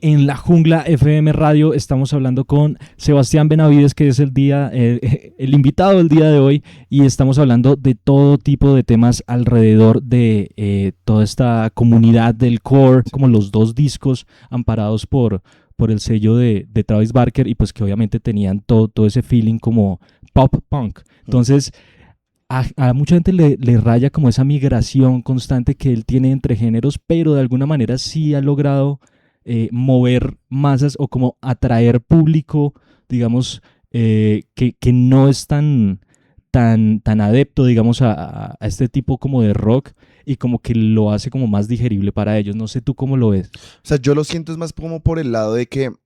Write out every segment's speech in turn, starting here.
En la Jungla FM Radio estamos hablando con Sebastián Benavides, que es el invitado del día de hoy, y estamos hablando de todo tipo de temas alrededor de toda esta comunidad del core, como los dos discos amparados por el sello de Travis Barker, y pues que obviamente tenían todo ese feeling como pop punk. Entonces, a mucha gente le raya como esa migración constante que él tiene entre géneros, pero de alguna manera sí ha logrado mover masas o como atraer público, digamos, que no es tan adepto, digamos, a este tipo como de rock, y como que lo hace como más digerible para ellos. No sé tú cómo lo ves. O sea, yo lo siento es más como por el lado de que, o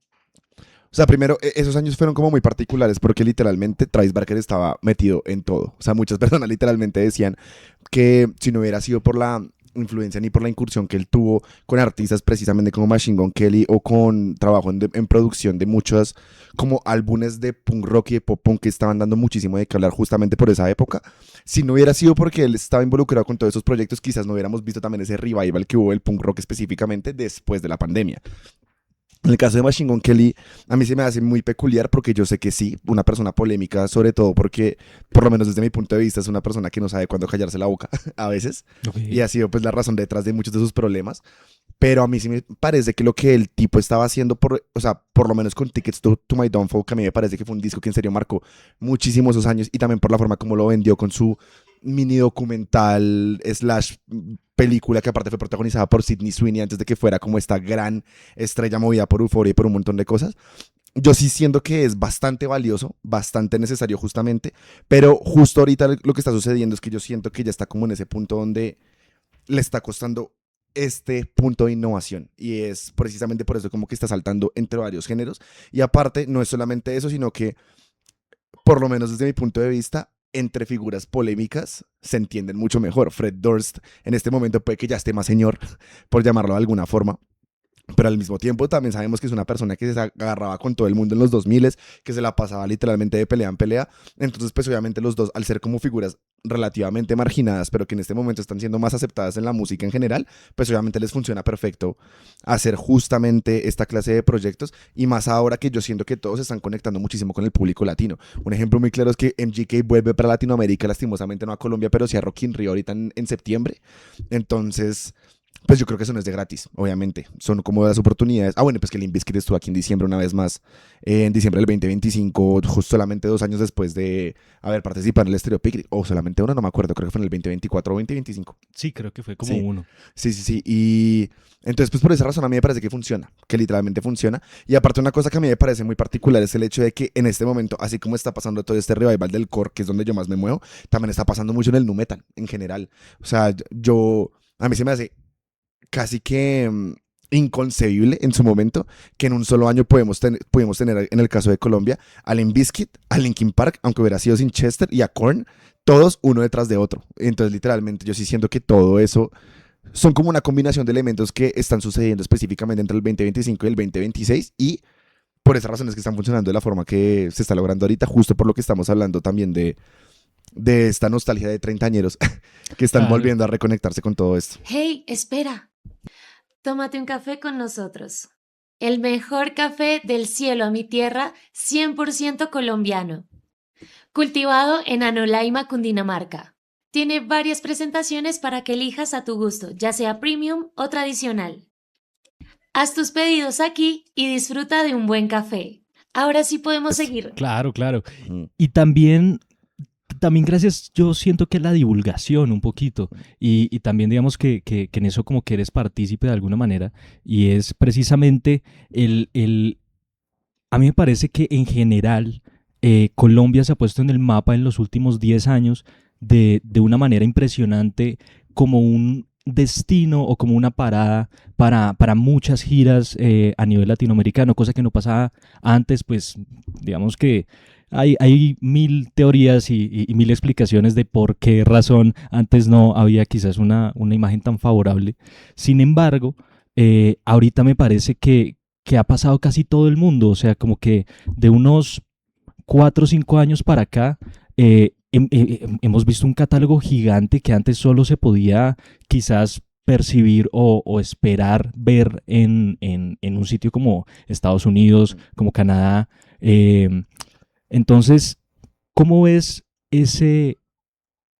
sea, primero, esos años fueron como muy particulares porque literalmente Travis Barker estaba metido en todo. O sea, muchas personas literalmente decían que si no hubiera sido por la influencia ni por la incursión que él tuvo con artistas precisamente como Machine Gun Kelly, o con trabajo en producción de muchos como álbumes de punk rock y de pop punk que estaban dando muchísimo de qué hablar justamente por esa época, si no hubiera sido porque él estaba involucrado con todos esos proyectos, quizás no hubiéramos visto también ese revival que hubo del punk rock específicamente después de la pandemia. En el caso de Machine Gun Kelly, a mí se me hace muy peculiar porque yo sé que sí, una persona polémica, sobre todo porque, por lo menos desde mi punto de vista, es una persona que no sabe cuándo callarse la boca a veces, y Okay. ha sido pues la razón detrás de muchos de sus problemas. Pero a mí sí me parece que lo que el tipo estaba haciendo, o sea, por lo menos con Tickets to My Downfall, que a mí me parece que fue un disco que en serio marcó muchísimos esos años, y también por la forma como lo vendió con su mini documental slash película, que aparte fue protagonizada por Sydney Sweeney antes de que fuera como esta gran estrella movida por Euphoria y por un montón de cosas. Yo sí siento que es bastante valioso, bastante necesario justamente, pero justo ahorita lo que está sucediendo es que yo siento que ya está como en ese punto donde le está costando este punto de innovación, y es precisamente por eso como que está saltando entre varios géneros. Y aparte no es solamente eso, sino que por lo menos desde mi punto de vista, entre figuras polémicas se entienden mucho mejor. Fred Durst en este momento puede que ya esté más señor, por llamarlo de alguna forma, pero al mismo tiempo también sabemos que es una persona que se agarraba con todo el mundo en los 2000, que se la pasaba literalmente de pelea en pelea. Entonces pues obviamente los dos, al ser como figuras relativamente marginadas, pero que en este momento están siendo más aceptadas en la música en general, pues obviamente les funciona perfecto hacer justamente esta clase de proyectos, y más ahora que yo siento que todos se están conectando muchísimo con el público latino. Un ejemplo muy claro es que MGK vuelve para Latinoamérica, lastimosamente no a Colombia, pero sí a Rock in Rio ahorita en septiembre. Entonces pues yo creo que eso no es de gratis, obviamente. Son como las oportunidades. Ah, bueno, pues que Limp Bizkit estuvo aquí en diciembre una vez más, en diciembre del 2025, justo solamente 2 años después de haber participado en el Stereo Picnic. O solamente uno, no me acuerdo, creo que fue en el 2024 o 2025. Sí, creo que fue como Sí, uno. sí. Y entonces, pues por esa razón a mí me parece que funciona, que literalmente funciona. Y aparte, una cosa que a mí me parece muy particular es el hecho de que en este momento, así como está pasando todo este revival del core, que es donde yo más me muevo, también está pasando mucho en el nu metal en general. O sea, a mí se me hace casi que inconcebible en su momento que en un solo año pudimos tener, en el caso de Colombia, a Limp Bizkit, a Linkin Park, aunque hubiera sido sin Chester, y a Korn, todos uno detrás de otro. Entonces literalmente yo sí siento que todo eso son como una combinación de elementos que están sucediendo específicamente entre el 2025 y el 2026, y por esas razones que están funcionando de la forma que se está logrando ahorita, justo por lo que estamos hablando también de esta nostalgia de treintañeros que están Claro. volviendo a reconectarse con todo esto. Hey, espera. Tómate un café con nosotros. El mejor café del cielo a mi tierra, 100% colombiano. Cultivado en Anolaima, Cundinamarca. Tiene varias presentaciones para que elijas a tu gusto, ya sea premium o tradicional. Haz tus pedidos aquí y disfruta de un buen café. Ahora sí podemos seguir. Claro, claro. Mm. Y también gracias, yo siento que la divulgación un poquito, y también digamos que en eso como que eres partícipe de alguna manera, y es precisamente a mí me parece que en general Colombia se ha puesto en el mapa en los últimos 10 años de una manera impresionante, como un destino o como una parada para muchas giras a nivel latinoamericano, cosa que no pasaba antes. Pues digamos que hay mil teorías y mil explicaciones de por qué razón antes no había quizás una imagen tan favorable. Sin embargo, ahorita me parece que ha pasado casi todo el mundo, o sea, como que de unos 4 o 5 años para acá, hemos visto un catálogo gigante que antes solo se podía quizás percibir o esperar ver en un sitio como Estados Unidos, como Canadá. Entonces, ¿cómo ves ese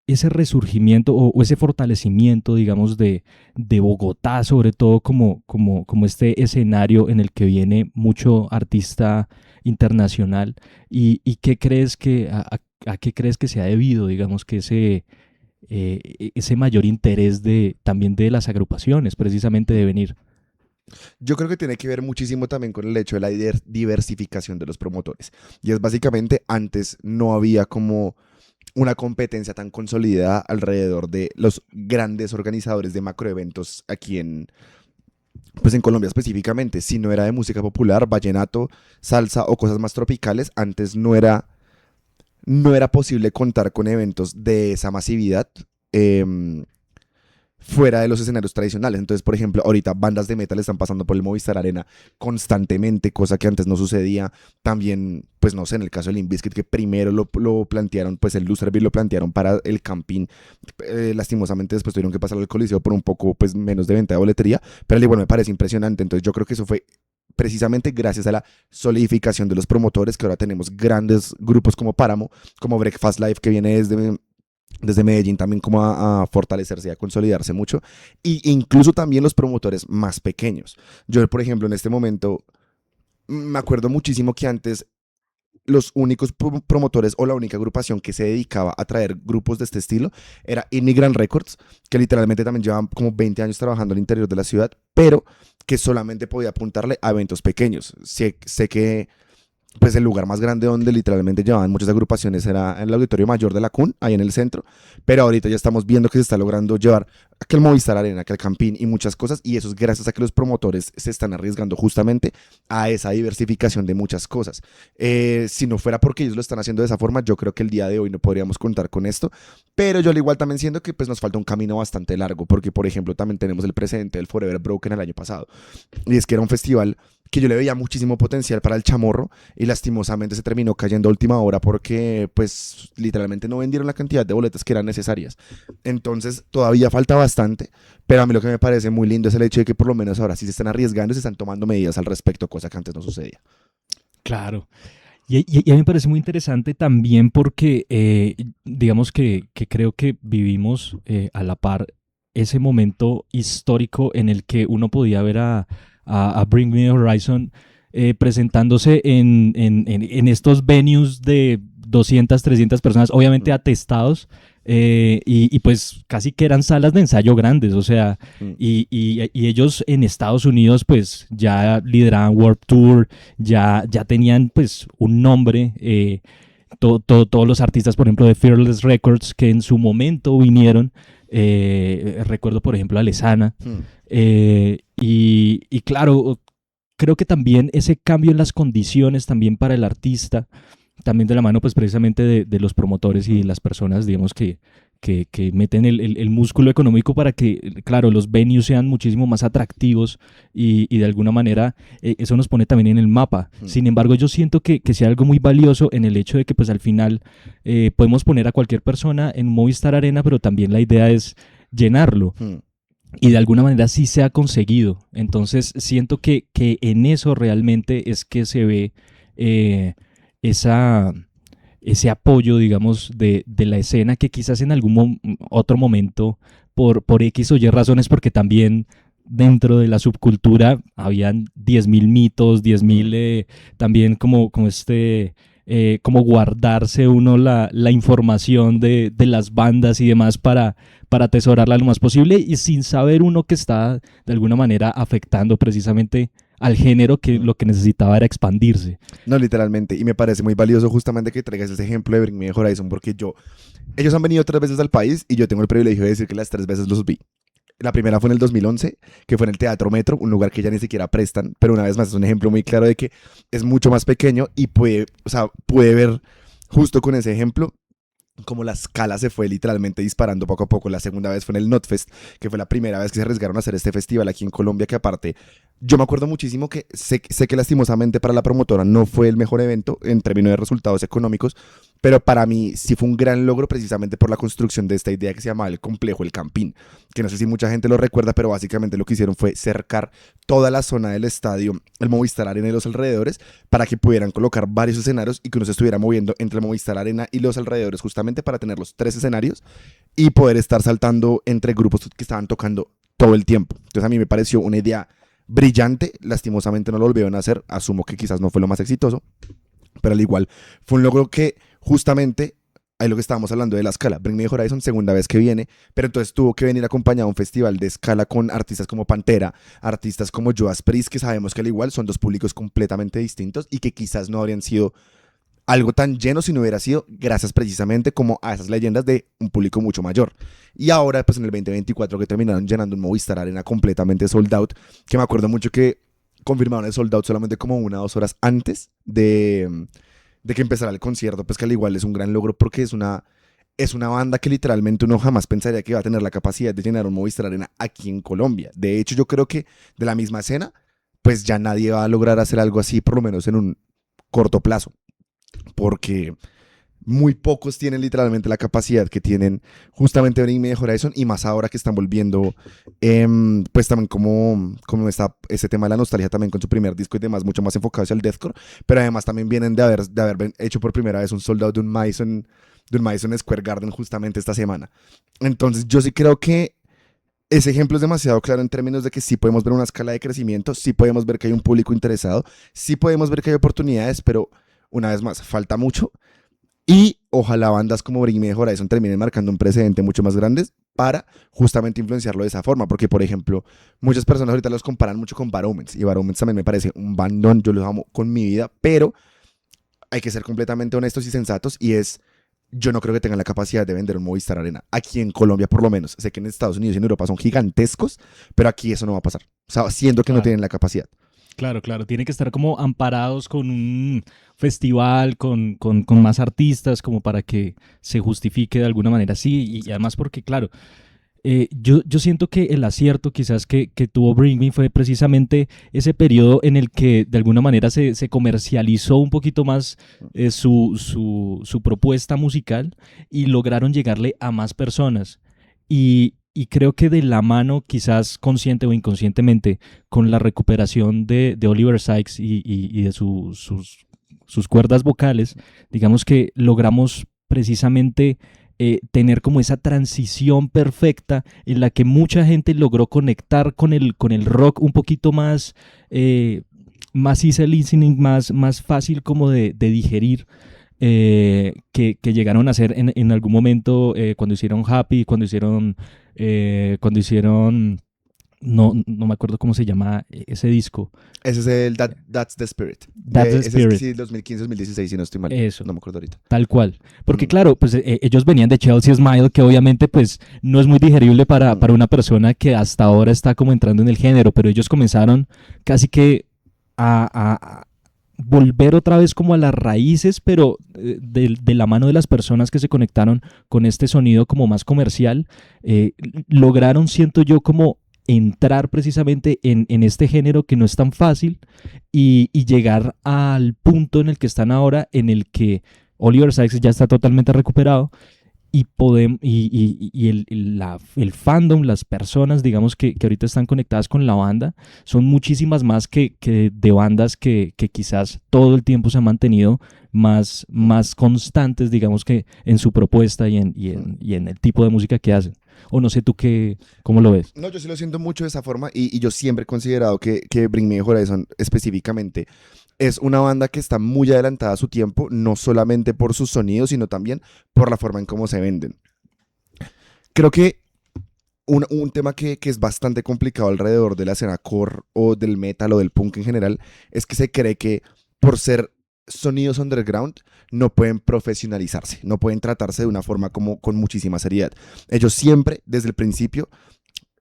resurgimiento o ese fortalecimiento, digamos, de Bogotá, sobre todo como este escenario en el que viene mucho artista internacional? ¿Y qué crees a qué crees que se ha debido, digamos, que ese mayor interés también de las agrupaciones, precisamente, de venir? Yo creo que tiene que ver muchísimo también con el hecho de la diversificación de los promotores. Y es básicamente, antes no había como una competencia tan consolidada alrededor de los grandes organizadores de macroeventos aquí pues en Colombia específicamente. Si no era de música popular, vallenato, salsa o cosas más tropicales, antes no era posible contar con eventos de esa masividad fuera de los escenarios tradicionales. Entonces, por ejemplo, ahorita bandas de metal están pasando por el Movistar Arena constantemente, cosa que antes no sucedía. También, pues no sé, en el caso del Limp Bizkit, que primero lo plantearon, pues el Loserville lo plantearon para el Campín. Lastimosamente después tuvieron que pasar al Coliseo por un poco pues menos de venta de boletería, pero igual me parece impresionante. Entonces yo creo que eso fue precisamente gracias a la solidificación de los promotores, que ahora tenemos grandes grupos como Páramo, como Breakfast Live, que viene desde Medellín también como a fortalecerse y a consolidarse mucho, y incluso también los promotores más pequeños. Yo, por ejemplo, en este momento me acuerdo muchísimo que antes los únicos promotores o la única agrupación que se dedicaba a traer grupos de este estilo era Immigrant Records, que literalmente también llevaban como 20 años trabajando al interior de la ciudad, pero que solamente podía apuntarle a eventos pequeños. Sé que pues el lugar más grande donde literalmente llevaban muchas agrupaciones era en el Auditorio Mayor de la CUN, ahí en el centro, pero ahorita ya estamos viendo que se está logrando llevar aquel Movistar Arena, aquel Campín y muchas cosas, y eso es gracias a que los promotores se están arriesgando justamente a esa diversificación de muchas cosas. Si no fuera porque ellos lo están haciendo de esa forma, yo creo que el día de hoy no podríamos contar con esto, pero yo al igual también siento que pues nos falta un camino bastante largo, porque por ejemplo también tenemos el precedente del Forever Broken el año pasado, y es que era un festival que yo le veía muchísimo potencial para el Chamorro y lastimosamente se terminó cayendo a última hora porque pues literalmente no vendieron la cantidad de boletas que eran necesarias. Entonces todavía falta bastante, pero a mí lo que me parece muy lindo es el hecho de que por lo menos ahora sí se están arriesgando y se están tomando medidas al respecto, cosa que antes no sucedía. Claro. Y a mí me parece muy interesante también porque digamos que creo que vivimos a la par ese momento histórico en el que uno podía ver a Bring Me the Horizon presentándose en estos venues de 200, 300 personas, obviamente atestados, y pues casi que eran salas de ensayo grandes, o sea, y ellos en Estados Unidos pues ya lideraban Warped Tour, ya tenían pues un nombre, todos los artistas, por ejemplo, de Fearless Records, que en su momento vinieron, recuerdo por ejemplo a Lesana, y claro, creo que también ese cambio en las condiciones también para el artista, también de la mano pues precisamente de los promotores y las personas, digamos, que meten el músculo económico para que, claro, los venues sean muchísimo más atractivos y de alguna manera eso nos pone también en el mapa. Sin embargo, yo siento que sea algo muy valioso en el hecho de que pues al final podemos poner a cualquier persona en Movistar Arena, pero también la idea es llenarlo. Y de alguna manera sí se ha conseguido. Entonces siento que en eso realmente es que se ve ese apoyo, digamos, de la escena, que quizás en algún otro momento, por X o Y razones, porque también dentro de la subcultura habían 10.000 mitos, 10.000 también como guardarse uno la información de las bandas y demás para atesorarla lo más posible y sin saber uno que está de alguna manera afectando precisamente al género, que lo que necesitaba era expandirse. No, literalmente, y me parece muy valioso justamente que traigas ese ejemplo de Bring Me the Horizon, porque ellos han venido 3 veces al país y yo tengo el privilegio de decir que las 3 veces los vi. La primera fue en el 2011, que fue en el Teatro Metro, un lugar que ya ni siquiera prestan, pero una vez más es un ejemplo muy claro de que es mucho más pequeño y puede ver justo con ese ejemplo como la escala se fue literalmente disparando poco a poco. La segunda vez fue en el Notfest, que fue la primera vez que se arriesgaron a hacer este festival aquí en Colombia, que aparte, yo me acuerdo muchísimo que sé que lastimosamente para la promotora no fue el mejor evento en términos de resultados económicos, pero para mí sí fue un gran logro precisamente por la construcción de esta idea que se llamaba el complejo El Campín, que no sé si mucha gente lo recuerda, pero básicamente lo que hicieron fue cercar toda la zona del estadio, el Movistar Arena y los alrededores, para que pudieran colocar varios escenarios y que uno se estuviera moviendo entre el Movistar Arena y los alrededores, justamente para tener los 3 escenarios y poder estar saltando entre grupos que estaban tocando todo el tiempo. Entonces a mí me pareció una idea brillante, lastimosamente no lo volvieron a hacer, asumo que quizás no fue lo más exitoso, pero al igual fue un logro que justamente, ahí lo que estábamos hablando de la escala, Bring Me The Horizon, segunda vez que viene, pero entonces tuvo que venir acompañado a un festival de escala con artistas como Pantera, artistas como Judas Priest, que sabemos que al igual son 2 públicos completamente distintos y que quizás no habrían sido algo tan lleno si no hubiera sido gracias precisamente como a esas leyendas de un público mucho mayor. Y ahora, pues en el 2024 que terminaron llenando un Movistar Arena completamente sold out, que me acuerdo mucho que confirmaron el sold out solamente como 1 o 2 horas antes de que empezara el concierto, pues que al igual es un gran logro porque es una banda que literalmente uno jamás pensaría que iba a tener la capacidad de llenar un Movistar Arena aquí en Colombia. De hecho, yo creo que de la misma escena, pues ya nadie va a lograr hacer algo así, por lo menos en un corto plazo, porque muy pocos tienen literalmente la capacidad que tienen justamente Bring Me The Horizon, y más ahora que están volviendo pues también como está ese tema de la nostalgia también con su primer disco y demás, mucho más enfocado hacia el deathcore, pero además también vienen de haber hecho por primera vez un sold out de un Madison Square Garden justamente esta semana. Entonces yo sí creo que ese ejemplo es demasiado claro en términos de que sí podemos ver una escala de crecimiento, sí podemos ver que hay un público interesado, sí podemos ver que hay oportunidades, pero una vez más, falta mucho. Y ojalá bandas como Bring Me The Horizon terminen marcando un precedente mucho más grande para justamente influenciarlo de esa forma. Porque, por ejemplo, muchas personas ahorita los comparan mucho con Bad Omens. Y Bad Omens también me parece un bandón. Yo los amo con mi vida. Pero hay que ser completamente honestos y sensatos. Y yo no creo que tengan la capacidad de vender un Movistar Arena. Aquí en Colombia, por lo menos. Sé que en Estados Unidos y en Europa son gigantescos. Pero aquí eso no va a pasar. O sea, siendo que no tienen la capacidad. Claro, claro, tienen que estar como amparados con un festival, con más artistas, como para que se justifique de alguna manera así, y además porque, claro, yo siento que el acierto quizás que tuvo Bring Me fue precisamente ese periodo en el que de alguna manera se comercializó un poquito más su propuesta musical y lograron llegarle a más personas. Y creo que de la mano, quizás consciente o inconscientemente, con la recuperación de Oliver Sykes y de sus cuerdas vocales, digamos que logramos precisamente tener como esa transición perfecta en la que mucha gente logró conectar con el rock un poquito más easy listening, más fácil como de digerir. Que llegaron a hacer en algún momento cuando hicieron Happy, cuando hicieron no me acuerdo cómo se llama ese disco. Ese es el That's the Spirit. That's the Spirit. Es sí, 2015-2016, si no estoy mal. Eso. No me acuerdo ahorita. Tal cual. Porque claro, pues ellos venían de Chelsea Smile, que obviamente pues no es muy digerible para una persona que hasta ahora está como entrando en el género, pero ellos comenzaron casi que a volver otra vez como a las raíces, pero de la mano de las personas que se conectaron con este sonido como más comercial, lograron, siento yo, como entrar precisamente en este género que no es tan fácil y llegar al punto en el que están ahora, en el que Oliver Sykes ya está totalmente recuperado y el fandom, las personas, digamos, que ahorita están conectadas con la banda, son muchísimas más que de bandas que quizás todo el tiempo se han mantenido más constantes, digamos, que en su propuesta y en el tipo de música que hacen. O no sé tú cómo lo ves. No, yo sí lo siento mucho de esa forma y yo siempre he considerado que Bring Me The Horizon específicamente es una banda que está muy adelantada a su tiempo, no solamente por sus sonidos, sino también por la forma en cómo se venden. Creo que un tema que es bastante complicado alrededor de la escena core o del metal o del punk en general es que se cree que por ser sonidos underground no pueden profesionalizarse, no pueden tratarse de una forma como con muchísima seriedad. Ellos siempre, desde el principio,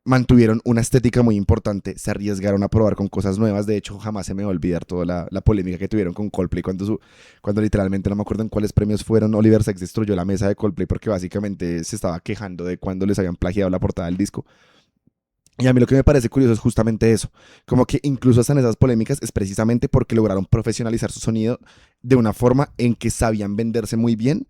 mantuvieron una estética muy importante, se arriesgaron a probar con cosas nuevas. De hecho, jamás se me va a olvidar toda la polémica que tuvieron con Coldplay cuando literalmente, no me acuerdo en cuáles premios fueron, Oliver Sykes destruyó la mesa de Coldplay porque básicamente se estaba quejando de cuando les habían plagiado la portada del disco. Y a mí lo que me parece curioso es justamente eso, como que incluso hasta en esas polémicas es precisamente porque lograron profesionalizar su sonido de una forma en que sabían venderse muy bien,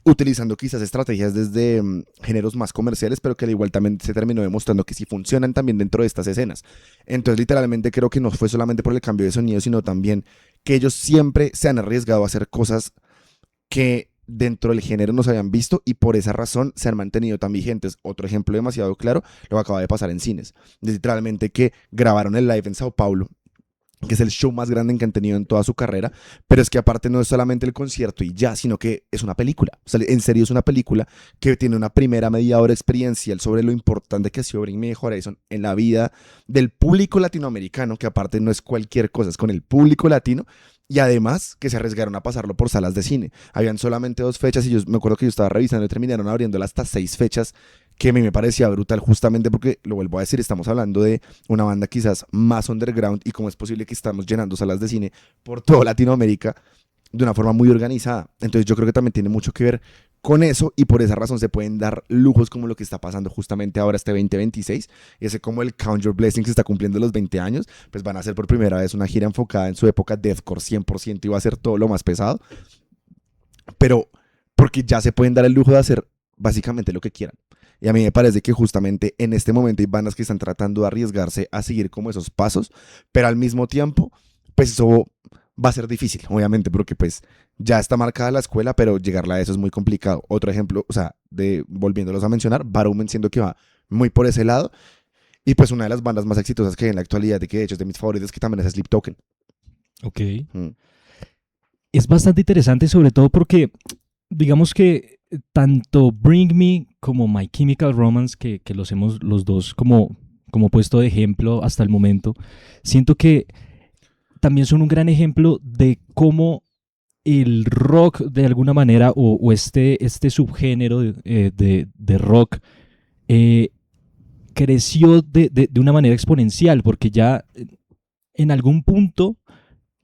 utilizando quizás estrategias desde géneros más comerciales, pero que al igual también se terminó demostrando que sí funcionan también dentro de estas escenas. Entonces, literalmente creo que no fue solamente por el cambio de sonido, sino también que ellos siempre se han arriesgado a hacer cosas que dentro del género no se habían visto y por esa razón se han mantenido tan vigentes. Otro ejemplo demasiado claro, lo que acaba de pasar en cines. Literalmente que grabaron el live en Sao Paulo, que es el show más grande que han tenido en toda su carrera, pero es que aparte no es solamente el concierto y ya, sino que es una película. O sea, en serio es una película que tiene una primera media hora experiencial sobre lo importante que ha sido Bring Me the Horizon en la vida del público latinoamericano, que aparte no es cualquier cosa, es con el público latino, y además que se arriesgaron a pasarlo por salas de cine. Habían solamente 2 fechas y yo me acuerdo que yo estaba revisando y terminaron abriéndola hasta 6 fechas, que a mí me parecía brutal justamente porque, lo vuelvo a decir, estamos hablando de una banda quizás más underground y cómo es posible que estamos llenando salas de cine por toda Latinoamérica de una forma muy organizada. Entonces yo creo que también tiene mucho que ver con eso y por esa razón se pueden dar lujos como lo que está pasando justamente ahora este 2026. Y ese como el Count Your Blessings está cumpliendo los 20 años, pues van a hacer por primera vez una gira enfocada en su época deathcore 100% y va a ser todo lo más pesado. Pero porque ya se pueden dar el lujo de hacer básicamente lo que quieran. Y a mí me parece que justamente en este momento hay bandas que están tratando de arriesgarse a seguir como esos pasos, pero al mismo tiempo, pues eso va a ser difícil, obviamente, porque pues ya está marcada la escuela, pero llegarla a eso es muy complicado. Otro ejemplo, o sea, volviéndolos a mencionar, Bad Omen siendo que va muy por ese lado, y pues una de las bandas más exitosas que hay en la actualidad, y que de hecho es de mis favoritos, que también es Sleep Token. Ok. Es bastante interesante, sobre todo porque, digamos que tanto Bring Me como My Chemical Romance, que los hemos los dos como puesto de ejemplo hasta el momento, siento que también son un gran ejemplo de cómo el rock de alguna manera o este subgénero de rock creció de una manera exponencial, porque ya en algún punto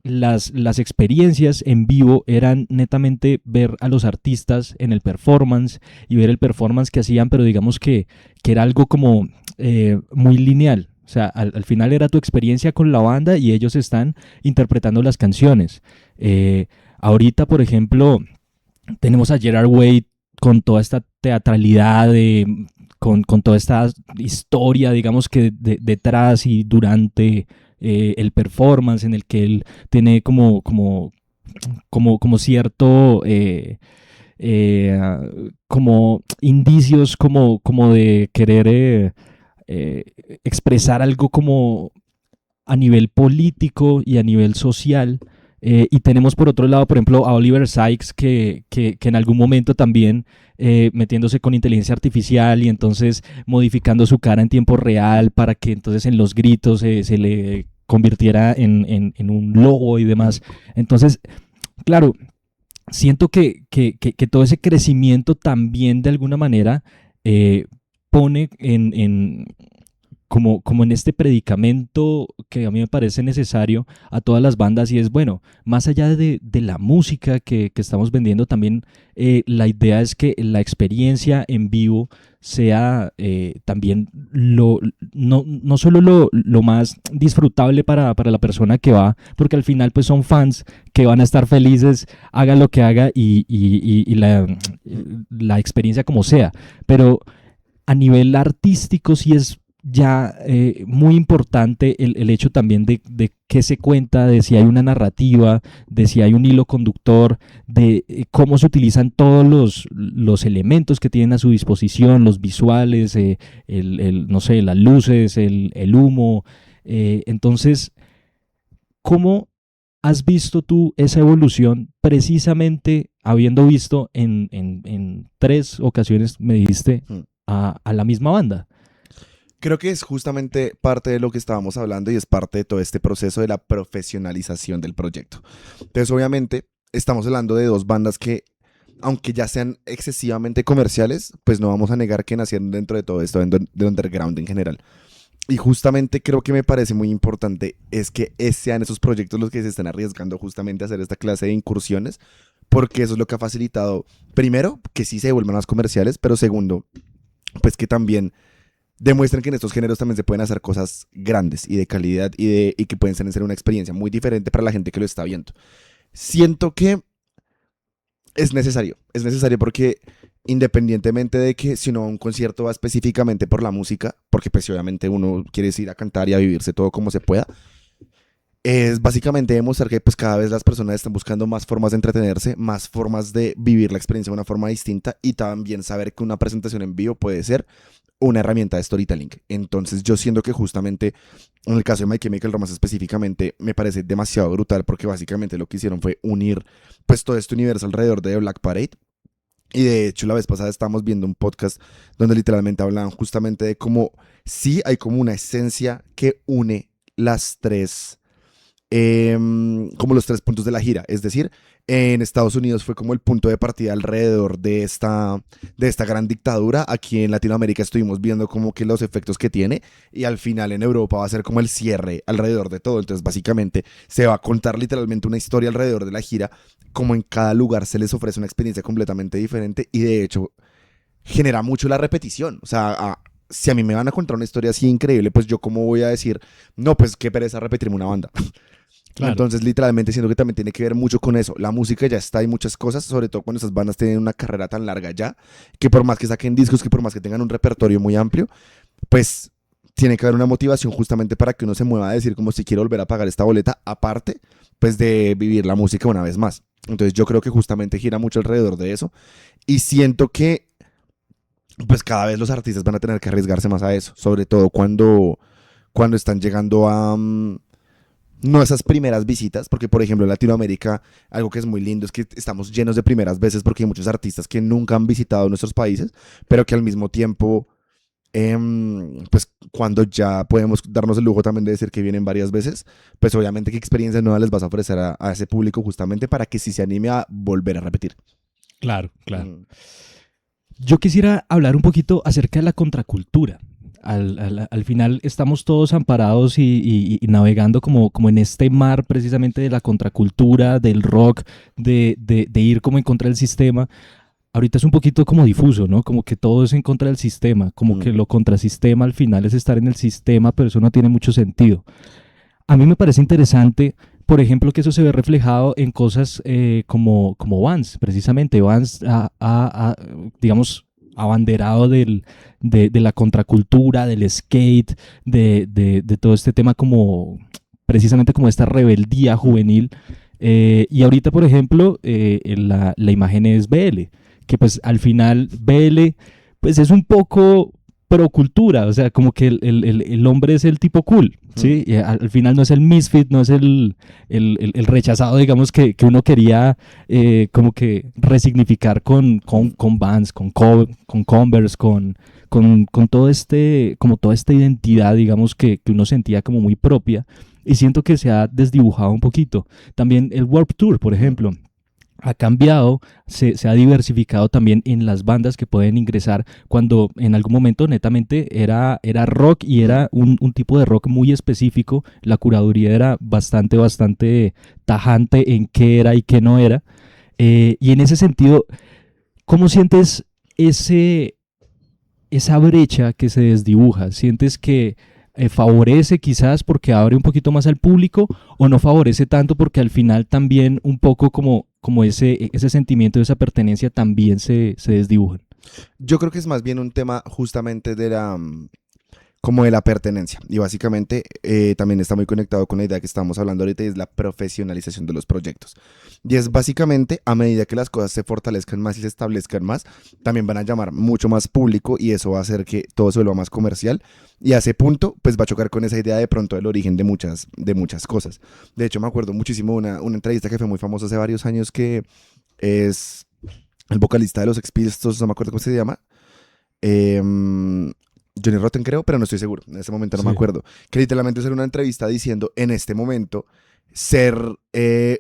las experiencias en vivo eran netamente ver a los artistas en el performance y ver el performance que hacían, pero digamos que era algo como muy lineal. O sea, al final era tu experiencia con la banda y ellos están interpretando las canciones. Ahorita, por ejemplo, tenemos a Gerard Way con toda esta teatralidad, con toda esta historia, digamos que detrás y durante el performance, en el que él tiene como cierto como indicios como de querer expresar algo como a nivel político y a nivel social. Y tenemos por otro lado, por ejemplo, a Oliver Sykes, que en algún momento también metiéndose con inteligencia artificial y entonces modificando su cara en tiempo real para que entonces en los gritos se le convirtiera en un logo y demás. Entonces, claro, siento que todo ese crecimiento también de alguna manera pone como en este predicamento que a mí me parece necesario a todas las bandas, y es, bueno, más allá de la música que estamos vendiendo, también la idea es que la experiencia en vivo sea también no solo lo más disfrutable para la persona que va, porque al final pues son fans que van a estar felices, haga lo que haga y la experiencia como sea, pero a nivel artístico sí es ya muy importante el hecho también de qué se cuenta, de si hay una narrativa, de si hay un hilo conductor, de cómo se utilizan todos los elementos que tienen a su disposición, los visuales, no sé, las luces, el humo. Entonces, ¿cómo has visto tú esa evolución precisamente habiendo visto en 3 ocasiones, me dijiste, a la misma banda? Creo que es justamente parte de lo que estábamos hablando y es parte de todo este proceso de la profesionalización del proyecto. Entonces, obviamente, estamos hablando de 2 bandas que, aunque ya sean excesivamente comerciales, pues no vamos a negar que nacieron dentro de todo esto, de underground en general. Y justamente creo que me parece muy importante es que sean esos proyectos los que se están arriesgando justamente a hacer esta clase de incursiones, porque eso es lo que ha facilitado, primero, que sí se vuelvan más comerciales, pero segundo, pues que también demuestran que en estos géneros también se pueden hacer cosas grandes y de calidad y que pueden ser una experiencia muy diferente para la gente que lo está viendo. siento que es necesario porque independientemente de que si uno va a un concierto va específicamente por la música, porque pues obviamente uno quiere ir a cantar y a vivirse todo como se pueda, es básicamente demostrar que pues cada vez las personas están buscando más formas de entretenerse, más formas de vivir la experiencia de una forma distinta y también saber que una presentación en vivo puede ser una herramienta de storytelling. Entonces yo siento que justamente en el caso de My Chemical Romance específicamente me parece demasiado brutal porque básicamente lo que hicieron fue unir pues todo este universo alrededor de Black Parade. Y de hecho la vez pasada estábamos viendo un podcast donde literalmente hablaban justamente de cómo sí hay como una esencia que une las tres como los 3 puntos de la gira. Es decir, en Estados Unidos fue como el punto de partida alrededor de esta gran dictadura. Aquí en Latinoamérica estuvimos viendo como que los efectos que tiene y al final en Europa va a ser como el cierre alrededor de todo. Entonces básicamente se va a contar literalmente una historia alrededor de la gira, como en cada lugar se les ofrece una experiencia completamente diferente y de hecho genera mucho la repetición. O sea, si a mí me van a contar una historia así increíble, pues yo cómo voy a decir, no, pues qué pereza repetirme una banda. Claro. Entonces, literalmente siento que también tiene que ver mucho con eso. La música ya está, hay muchas cosas, sobre todo cuando esas bandas tienen una carrera tan larga ya, que por más que saquen discos, que por más que tengan un repertorio muy amplio, pues tiene que haber una motivación justamente para que uno se mueva a decir como si quiero volver a pagar esta boleta, aparte, pues de vivir la música una vez más. Entonces yo creo que justamente gira mucho alrededor de eso y siento que pues cada vez los artistas van a tener que arriesgarse más a eso, sobre todo cuando están llegando a... no esas primeras visitas, porque por ejemplo en Latinoamérica algo que es muy lindo es que estamos llenos de primeras veces porque hay muchos artistas que nunca han visitado nuestros países, pero que al mismo tiempo, pues cuando ya podemos darnos el lujo también de decir que vienen varias veces, pues obviamente qué experiencias nuevas les vas a ofrecer a ese público justamente para que sí se anime a volver a repetir. Claro, claro. Yo quisiera hablar un poquito acerca de la contracultura. Al final estamos todos amparados y navegando como en este mar precisamente de la contracultura, del rock, de ir como en contra del sistema. Ahorita es un poquito como difuso, ¿no? Como que todo es en contra del sistema, como que lo contrasistema al final es estar en el sistema, pero eso no tiene mucho sentido. A mí me parece interesante, por ejemplo, que eso se ve reflejado en cosas como Vans, precisamente. Vans digamos, abanderado de la contracultura, del skate, de todo este tema como, precisamente como esta rebeldía juvenil. Y ahorita, por ejemplo, la imagen es BL, que pues al final BL pues es un poco procultura, o sea, como que el hombre es el tipo cool, ¿sí? Y al final no es el misfit, no es el rechazado, digamos, que uno quería como que resignificar con Vans, con Converse, con todo como toda esta identidad, digamos, que uno sentía como muy propia, y siento que se ha desdibujado un poquito. También el Warped Tour, por ejemplo, ha cambiado, se ha diversificado también en las bandas que pueden ingresar, cuando en algún momento netamente era rock y era un tipo de rock muy específico. La curaduría era bastante tajante en qué era y qué no era. Y en ese sentido, ¿cómo sientes esa brecha que se desdibuja? ¿Sientes que favorece quizás porque abre un poquito más al público, o no favorece tanto porque al final también un poco como ese sentimiento de esa pertenencia también se desdibujan? Yo creo que es más bien un tema justamente como de la pertenencia, y básicamente también está muy conectado con la idea que estamos hablando ahorita, y es la profesionalización de los proyectos. Y es básicamente, a medida que las cosas se fortalezcan más y se establezcan más, también van a llamar mucho más público, y eso va a hacer que todo se vuelva más comercial, y a ese punto pues va a chocar con esa idea de pronto del origen de muchas cosas. De hecho me acuerdo muchísimo de una entrevista que fue muy famosa hace varios años, que es el vocalista de los Sex Pistols, no me acuerdo cómo se llama, Johnny Rotten creo, pero no estoy seguro, en ese momento no me acuerdo, que literalmente es una entrevista diciendo en este momento ser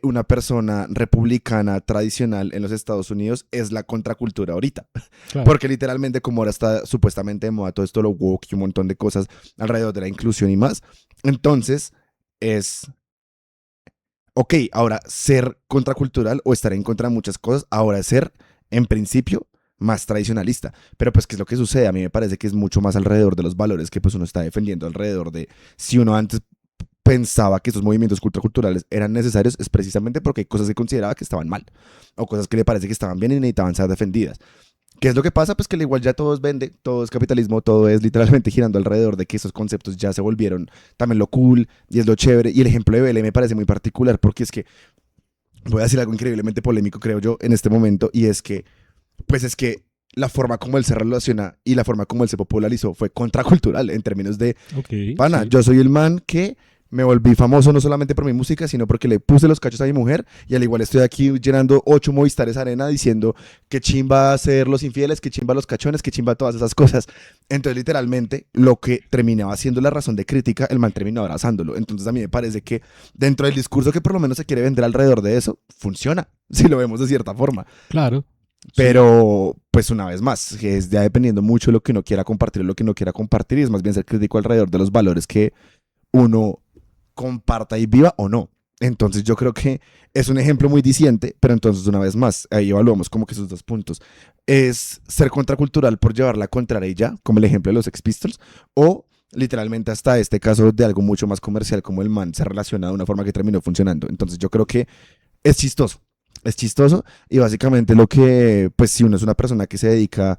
una persona republicana tradicional en los Estados Unidos es la contracultura ahorita. Claro. Porque literalmente como ahora está supuestamente de moda todo esto, lo woke y un montón de cosas alrededor de la inclusión y más, entonces es... ok, ahora ser contracultural o estar en contra de muchas cosas, ahora es ser, en principio, más tradicionalista. Pero pues, ¿qué es lo que sucede? A mí me parece que es mucho más alrededor de los valores que pues uno está defendiendo, alrededor de, si uno antes pensaba que esos movimientos contraculturales eran necesarios es precisamente porque hay cosas que consideraba que estaban mal o cosas que le parece que estaban bien y necesitaban ser defendidas. ¿Qué es lo que pasa? Pues que al igual ya todo es vende, todo es capitalismo, todo es literalmente girando alrededor de que esos conceptos ya se volvieron también lo cool y es lo chévere. Y el ejemplo de Belé me parece muy particular porque es que, voy a decir algo increíblemente polémico creo yo en este momento, y es que, pues es que la forma como él se relaciona y la forma como él se popularizó fue contracultural en términos de, pana, sí. yo soy el man que me volví famoso no solamente por mi música, sino porque le puse los cachos a mi mujer y al igual estoy aquí llenando 8 Movistares Arena diciendo que chimba ser los infieles, que chimba los cachones, que chimba todas esas cosas. Entonces literalmente lo que terminaba siendo la razón de crítica, el man terminó abrazándolo. Entonces a mí me parece que dentro del discurso que por lo menos se quiere vender alrededor de eso, funciona, si lo vemos de cierta forma. Claro. Pero, pues una vez más, que es ya dependiendo mucho de lo que uno quiera compartir o lo que no quiera compartir, y es más bien ser crítico alrededor de los valores que uno comparta y viva o no. Entonces yo creo que es un ejemplo muy diciente, pero entonces una vez más, ahí evaluamos como que esos dos puntos. ¿Es ser contracultural por llevar la contraria y ya, como el ejemplo de los Sex Pistols? ¿O literalmente hasta este caso de algo mucho más comercial como el man se relaciona de una forma que terminó funcionando? Entonces yo creo que es chistoso. Es chistoso y básicamente lo que, pues si uno es una persona que se dedica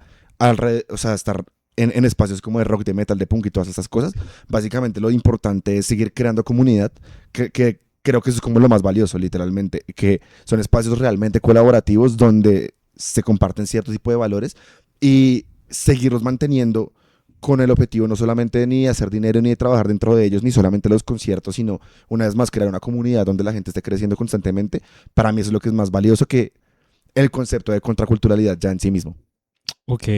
o sea, a estar en espacios como de rock, de metal, de punk y todas esas cosas, básicamente lo importante es seguir creando comunidad, que creo que eso es como lo más valioso, literalmente, que son espacios realmente colaborativos donde se comparten cierto tipo de valores y seguirlos manteniendo con el objetivo no solamente de ni hacer dinero ni de trabajar dentro de ellos, ni solamente los conciertos, sino una vez más crear una comunidad donde la gente esté creciendo constantemente. Para mí eso es lo que es más valioso que el concepto de contraculturalidad ya en sí mismo. Ok.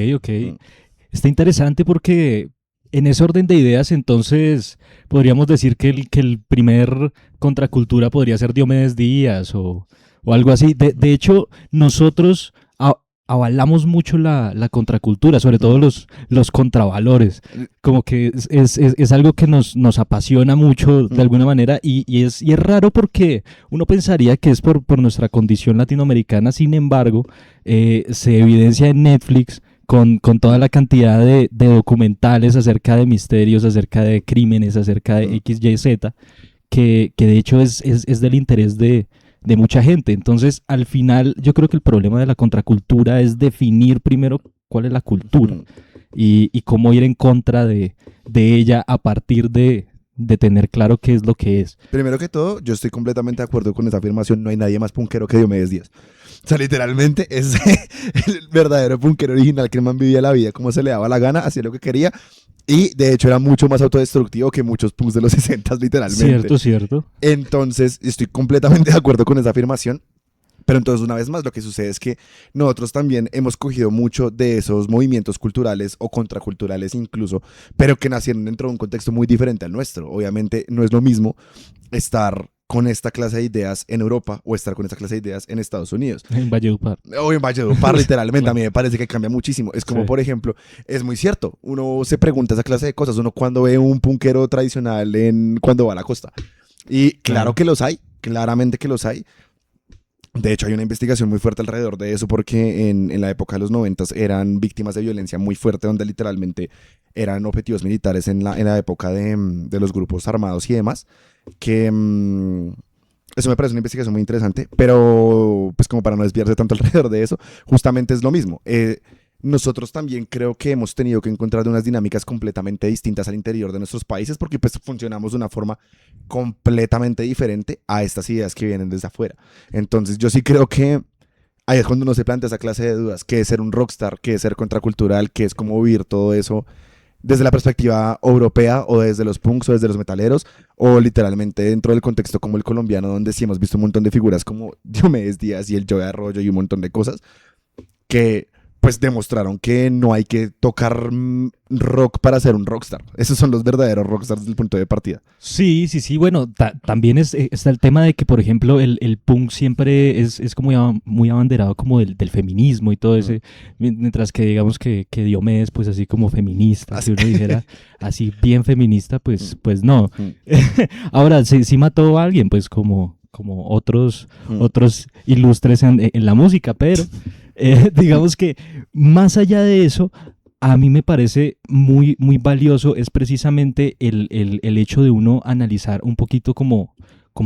Está interesante porque en ese orden de ideas, entonces, podríamos decir que el primer contracultura podría ser Diomedes Díaz o algo así. De hecho, nosotros avalamos mucho la contracultura, sobre todo los contravalores. Como que es algo que nos apasiona mucho de alguna manera y es raro porque uno pensaría que es por nuestra condición latinoamericana, sin embargo, se evidencia en Netflix con toda la cantidad de documentales acerca de misterios, acerca de crímenes, acerca de X, Y, Z, que de hecho es del interés de mucha gente. Entonces, al final, yo creo que el problema de la contracultura es definir primero cuál es la cultura y cómo ir en contra de ella a partir de tener claro qué es lo que es. Primero que todo, yo estoy completamente de acuerdo con esa afirmación. No hay nadie más punkero que Diomedes Díaz. O sea, literalmente es el verdadero punkero original que el man vivía la vida como se le daba la gana, hacía lo que quería. Y de hecho era mucho más autodestructivo que muchos punks de los 60 literalmente. Cierto. Entonces, estoy completamente de acuerdo con esa afirmación. Pero entonces, una vez más, lo que sucede es que nosotros también hemos cogido mucho de esos movimientos culturales o contraculturales incluso, pero que nacieron dentro de un contexto muy diferente al nuestro. Obviamente no es lo mismo estar con esta clase de ideas en Europa o estar con esta clase de ideas en Estados Unidos. En Valledupar. O en Valledupar, literalmente. Claro. A mí me parece que cambia muchísimo. Es como, Sí. por ejemplo, es muy cierto. Uno se pregunta esa clase de cosas. Uno cuando ve un punkero tradicional cuando va a la costa. Y claro que los hay. Claramente que los hay. De hecho, hay una investigación muy fuerte alrededor de eso porque en la época de los 90 eran víctimas de violencia muy fuerte donde literalmente eran objetivos militares en la época de los grupos armados y demás. Que eso me parece una investigación muy interesante, pero pues como para no desviarse tanto alrededor de eso, justamente es lo mismo. Nosotros también creo que hemos tenido que encontrar unas dinámicas completamente distintas al interior de nuestros países porque pues funcionamos de una forma completamente diferente a estas ideas que vienen desde afuera. Entonces yo sí creo que ahí es cuando uno se plantea esa clase de dudas, qué es ser un rockstar, qué es ser contracultural, qué es cómo vivir todo eso desde la perspectiva europea o desde los punks o desde los metaleros o literalmente dentro del contexto como el colombiano donde sí hemos visto un montón de figuras como Diomedes Díaz y el Joe Arroyo y un montón de cosas que pues demostraron que no hay que tocar rock para ser un rockstar. Esos son los verdaderos rockstars desde el punto de partida. Sí. Bueno, también está el tema de que, por ejemplo, el punk siempre es como muy abanderado como del feminismo y todo ese, mientras que digamos que Diomedes, pues así como feminista, si uno dijera así bien feminista, pues no. Ahora, sí mató a alguien, pues como otros ilustres en la música, pero digamos que más allá de eso, a mí me parece muy, muy valioso es precisamente el hecho de uno analizar un poquito como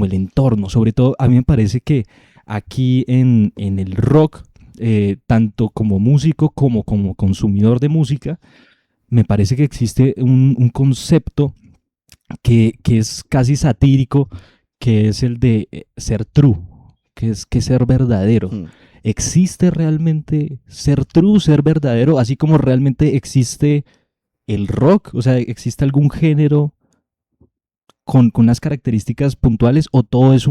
el entorno. Sobre todo, a mí me parece que aquí en el rock, tanto como músico como consumidor de música, me parece que existe un concepto que es casi satírico, que es el de ser true, que ser verdadero. Hmm. ¿Existe realmente ser true, ser verdadero, así como realmente existe el rock? O sea, ¿existe algún género con unas características puntuales o todo es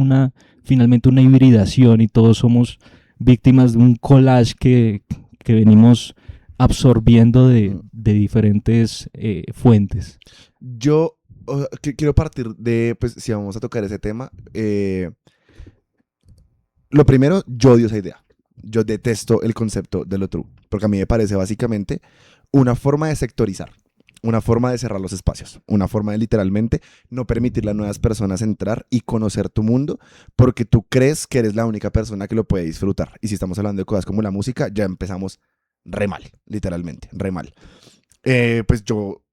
finalmente una hibridación y todos somos víctimas de un collage que venimos absorbiendo de diferentes fuentes? Yo quiero partir de, pues, si vamos a tocar ese tema, lo primero, yo odio esa idea. Yo detesto el concepto de lo true, porque a mí me parece básicamente una forma de sectorizar, una forma de cerrar los espacios, una forma de literalmente no permitirle a nuevas personas entrar y conocer tu mundo, porque tú crees que eres la única persona que lo puede disfrutar. Y si estamos hablando de cosas como la música, ya empezamos re mal, literalmente, re mal. Pues yo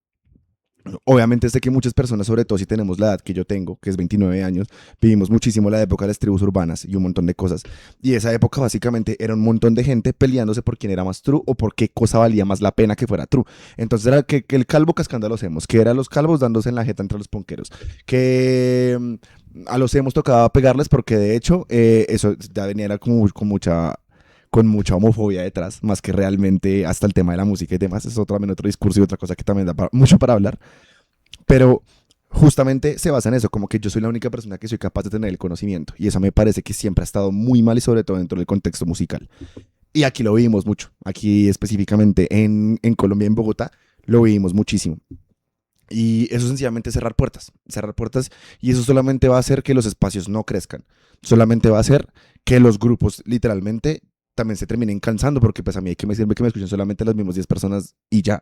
obviamente sé que muchas personas, sobre todo si tenemos la edad que yo tengo, que es 29 años, vivimos muchísimo la época de las tribus urbanas y un montón de cosas. Y esa época básicamente era un montón de gente peleándose por quién era más true o por qué cosa valía más la pena que fuera true. Entonces era que el calvo cascando a los emos, que eran los calvos dándose en la jeta entre los ponqueros, que a los emos tocaba pegarles porque de hecho eso ya venía era como con mucha homofobia detrás, más que realmente hasta el tema de la música y demás. Es también otro discurso y otra cosa que también da mucho para hablar. Pero justamente se basa en eso, como que yo soy la única persona que soy capaz de tener el conocimiento. Y eso me parece que siempre ha estado muy mal y sobre todo dentro del contexto musical. Y aquí lo vivimos mucho. Aquí específicamente en Colombia, en Bogotá, lo vivimos muchísimo. Y eso sencillamente es cerrar puertas, y eso solamente va a hacer que los espacios no crezcan. Solamente va a hacer que los grupos literalmente también se terminen cansando, porque pues a mí hay que me sirve que me escuchen solamente las mismas 10 personas y ya.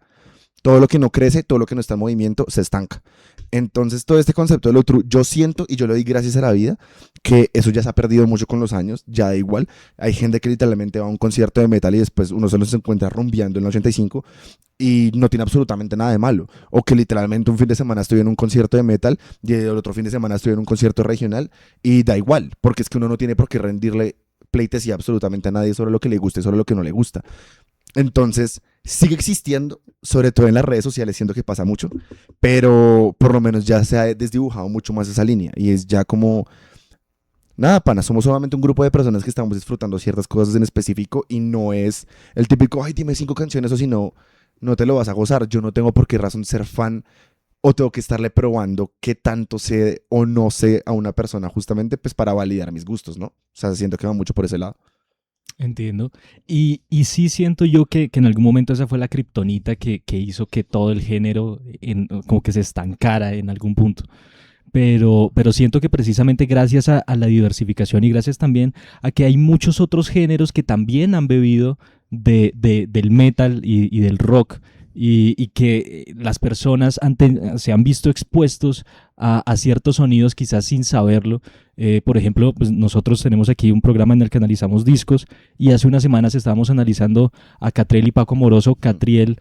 Todo lo que no crece, todo lo que no está en movimiento, se estanca. Entonces, todo este concepto de lo true, yo siento, y yo le doy gracias a la vida, que eso ya se ha perdido mucho con los años, ya da igual. Hay gente que literalmente va a un concierto de metal y después uno se los encuentra rumbeando en el 85 y no tiene absolutamente nada de malo. O que literalmente un fin de semana estoy en un concierto de metal y el otro fin de semana estoy en un concierto regional y da igual, porque es que uno no tiene por qué rendirle pleitesía absolutamente a nadie sobre lo que le gusta y sobre lo que no le gusta. Entonces, sigue existiendo, sobre todo en las redes sociales, siento que pasa mucho, pero por lo menos ya se ha desdibujado mucho más esa línea y es ya como, nada, pana, somos solamente un grupo de personas que estamos disfrutando ciertas cosas en específico y no es el típico, ay, dime 5 canciones o si no, no te lo vas a gozar. Yo no tengo por qué razón ser fan o tengo que estarle probando qué tanto sé o no sé a una persona justamente pues para validar mis gustos, ¿no? O sea, siento que va mucho por ese lado. Entiendo. Y sí siento yo que en algún momento esa fue la kriptonita que hizo que todo el género como que se estancara en algún punto. Pero siento que precisamente gracias a la diversificación y gracias también a que hay muchos otros géneros que también han bebido del metal y del rock y que las personas se han visto expuestos a ciertos sonidos quizás sin saberlo. Por ejemplo, pues nosotros tenemos aquí un programa en el que analizamos discos y hace unas semanas estábamos analizando a Catriel y Paco Moroso. Catriel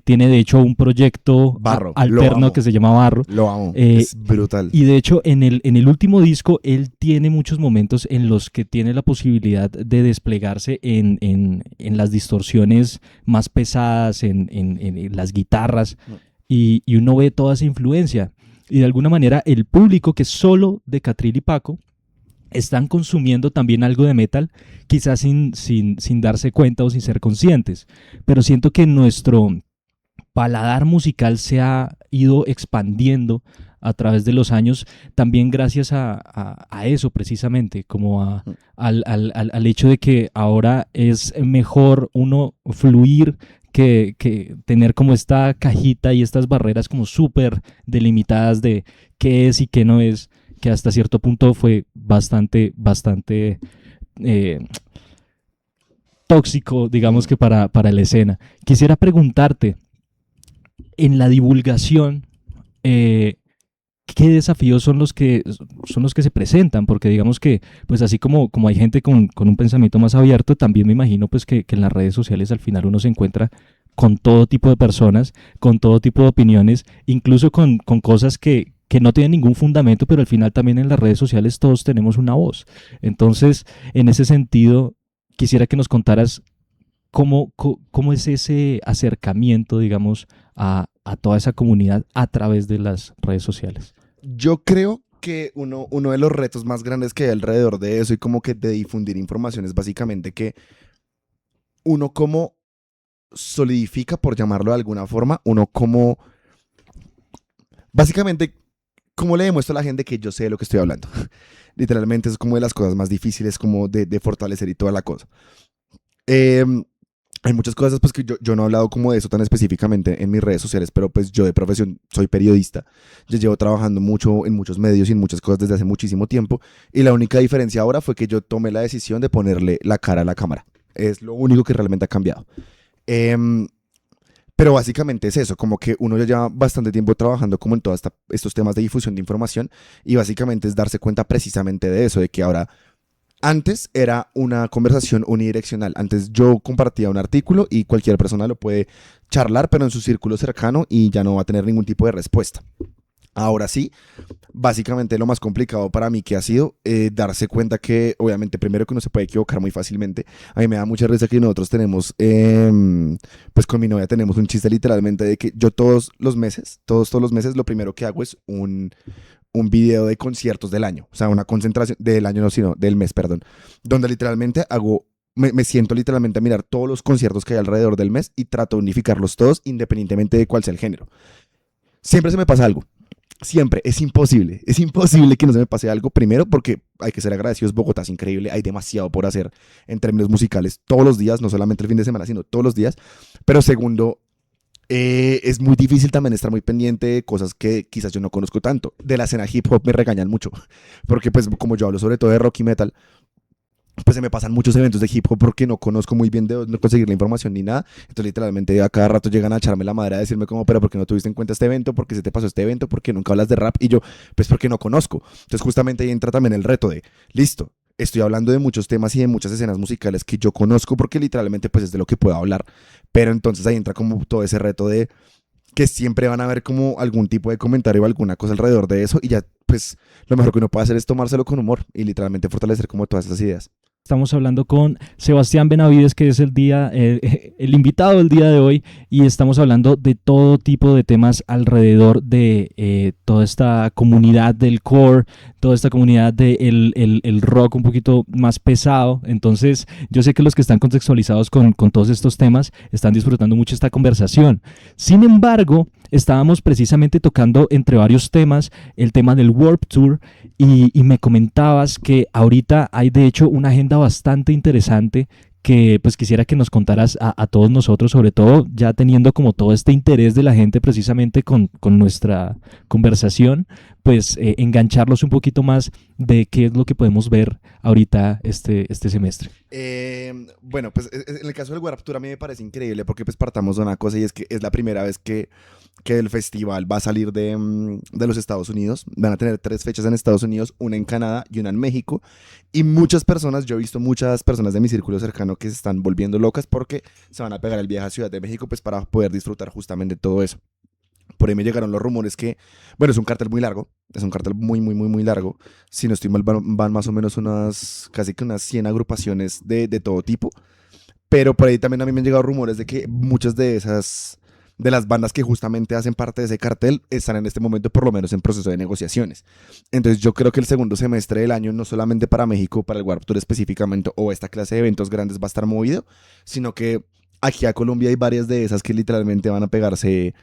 tiene de hecho un proyecto alterno que se llama Barro. Lo amo, es brutal. Y de hecho en el último disco él tiene muchos momentos en los que tiene la posibilidad de desplegarse en las distorsiones más pesadas, en las guitarras y uno ve toda esa influencia. Y de alguna manera el público que es solo de Catriel y Paco están consumiendo también algo de metal, quizás sin darse cuenta o sin ser conscientes. Pero siento que nuestro paladar musical se ha ido expandiendo a través de los años, también gracias a eso precisamente, como al hecho de que ahora es mejor uno fluir que tener como esta cajita y estas barreras como súper delimitadas de qué es y qué no es, que hasta cierto punto fue bastante tóxico, digamos que para la escena. Quisiera preguntarte, en la divulgación, ¿qué desafíos son los que se presentan? Porque digamos que, pues así como hay gente con un pensamiento más abierto, también me imagino pues que en las redes sociales al final uno se encuentra con todo tipo de personas, con todo tipo de opiniones, incluso con cosas que no tienen ningún fundamento, pero al final también en las redes sociales todos tenemos una voz. Entonces, en ese sentido, quisiera que nos contaras cómo es ese acercamiento, digamos, a toda esa comunidad a través de las redes sociales. Yo creo que uno de los retos más grandes que hay alrededor de eso y como que de difundir información es básicamente que uno como solidifica, por llamarlo de alguna forma, uno como, básicamente, como le demuestro a la gente que yo sé de lo que estoy hablando. Literalmente es como de las cosas más difíciles como de fortalecer y toda la cosa. Eh, Hay muchas cosas pues que yo no he hablado como de eso tan específicamente en mis redes sociales, pero pues yo de profesión soy periodista. Yo llevo trabajando mucho en muchos medios y en muchas cosas desde hace muchísimo tiempo. Y la única diferencia ahora fue que yo tomé la decisión de ponerle la cara a la cámara. Es lo único que realmente ha cambiado. Em, pero básicamente es eso, como que uno ya lleva bastante tiempo trabajando como en todos estos temas de difusión de información y básicamente es darse cuenta precisamente de eso, de que ahora antes era una conversación unidireccional. Antes yo compartía un artículo y cualquier persona lo puede charlar, pero en su círculo cercano y ya no va a tener ningún tipo de respuesta. Ahora sí, básicamente lo más complicado para mí que ha sido darse cuenta que, obviamente, primero que uno se puede equivocar muy fácilmente. A mí me da mucha risa que nosotros tenemos, pues con mi novia tenemos un chiste literalmente de que yo todos los meses, todos los meses, lo primero que hago es un video de conciertos del año, o sea, una concentración del año, no, sino del mes, perdón, donde literalmente me siento literalmente a mirar todos los conciertos que hay alrededor del mes y trato de unificarlos todos independientemente de cuál sea el género. Siempre se me pasa algo, siempre, es imposible que no se me pase algo, primero porque hay que ser agradecidos, Bogotá es increíble, hay demasiado por hacer en términos musicales todos los días, no solamente el fin de semana, sino todos los días, pero segundo, es muy difícil también estar muy pendiente de cosas que quizás yo no conozco tanto. De la escena hip hop me regañan mucho, porque pues como yo hablo sobre todo de rock y metal, pues se me pasan muchos eventos de hip hop porque no conozco muy bien de dónde conseguir la información ni nada. Entonces literalmente a cada rato llegan a echarme la madre a decirme como, pero ¿por qué no tuviste en cuenta este evento? ¿Por qué se te pasó este evento? ¿Por qué nunca hablas de rap? Y yo, pues porque no conozco. Entonces justamente ahí entra también el reto de, listo, estoy hablando de muchos temas y de muchas escenas musicales que yo conozco porque literalmente pues es de lo que puedo hablar. Pero entonces ahí entra como todo ese reto de que siempre van a haber como algún tipo de comentario o alguna cosa alrededor de eso y ya pues lo mejor que uno puede hacer es tomárselo con humor y literalmente fortalecer como todas esas ideas. Estamos hablando con Sebastián Benavides, que es el invitado del día de hoy, y estamos hablando de todo tipo de temas alrededor de toda esta comunidad del core, toda esta comunidad del el rock un poquito más pesado. Entonces, yo sé que los que están contextualizados con todos estos temas están disfrutando mucho esta conversación. Sin embargo, estábamos precisamente tocando entre varios temas el tema del Warped Tour y me comentabas que ahorita hay de hecho una agenda bastante interesante que pues quisiera que nos contaras a todos nosotros, sobre todo ya teniendo como todo este interés de la gente precisamente con nuestra conversación, pues engancharlos un poquito más de qué es lo que podemos ver ahorita este semestre. Bueno, pues en el caso del Warped Tour a mí me parece increíble porque pues partamos de una cosa y es que es la primera vez que el festival va a salir de los Estados Unidos. Van a tener 3 fechas en Estados Unidos, una en Canadá y una en México. Y muchas personas, yo he visto muchas personas de mi círculo cercano que se están volviendo locas porque se van a pegar el viaje a Ciudad de México pues para poder disfrutar justamente todo eso. Por ahí me llegaron los rumores que, bueno, es un cartel muy largo, es un cartel muy largo. Si no estoy mal, van más o menos casi que unas 100 agrupaciones de todo tipo. Pero por ahí también a mí me han llegado rumores de que muchas de las bandas que justamente hacen parte de ese cartel están en este momento por lo menos en proceso de negociaciones. Entonces yo creo que el segundo semestre del año, no solamente para México, para el Warped Tour específicamente, o esta clase de eventos grandes va a estar movido, sino que aquí a Colombia hay varias de esas que literalmente van a pegarse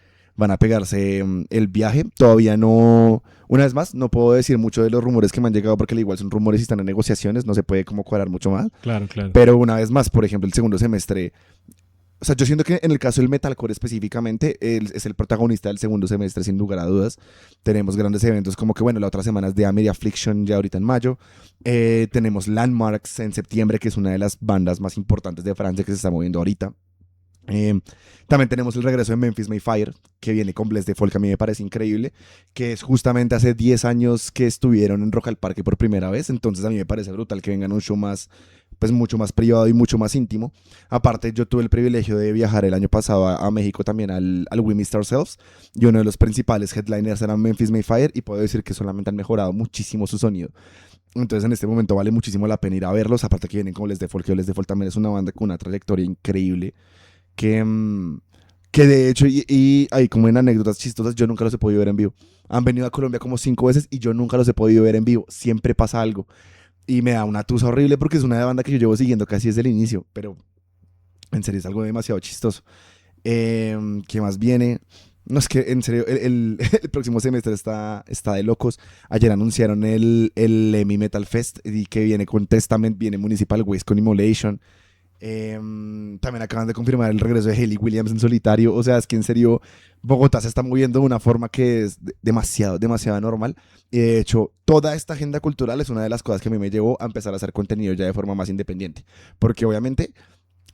el viaje. Todavía no, una vez más, no puedo decir mucho de los rumores que me han llegado porque al igual son rumores y están en negociaciones, no se puede como cuadrar mucho más. Claro, claro. Pero una vez más, por ejemplo, el segundo semestre, o sea, yo siento que en el caso del metalcore específicamente, él es el protagonista del segundo semestre, sin lugar a dudas. Tenemos grandes eventos como que, bueno, la otra semana es The Amity Affliction, ya ahorita en mayo. Tenemos Landmarks en septiembre, que es una de las bandas más importantes de Francia que se está moviendo ahorita. También tenemos el regreso de Memphis May Fire, que viene con Bless the Folk, a mí me parece increíble, que es justamente hace 10 años que estuvieron en Rock al Parque por primera vez. Entonces a mí me parece brutal que vengan a un show más pues mucho más privado y mucho más íntimo. Aparte, yo tuve el privilegio de viajar el año pasado a México también al We Missed Ourselves, y uno de los principales headliners era Memphis Mayfire, y puedo decir que solamente han mejorado muchísimo su sonido. Entonces en este momento vale muchísimo la pena ir a verlos, aparte que vienen como Les Default, que Les Default también es una banda con una trayectoria increíble, que, que de hecho, y hay como en anécdotas chistosas, yo nunca los he podido ver en vivo. Han venido a Colombia como 5 veces y yo nunca los he podido ver en vivo, siempre pasa algo. Y me da una tusa horrible porque es una banda que yo llevo siguiendo casi desde el inicio, pero en serio es algo demasiado chistoso. ¿Qué más viene? No, es que en serio, el próximo semestre está de locos. Ayer anunciaron el EMI Metal Fest, y que viene con Testament, viene Municipal Waste con Immolation. También acaban de confirmar el regreso de Hayley Williams en solitario. O sea, es que en serio, Bogotá se está moviendo de una forma que es demasiado, demasiado normal. Y de hecho, toda esta agenda cultural es una de las cosas que a mí me llevó a empezar a hacer contenido ya de forma más independiente. Porque obviamente,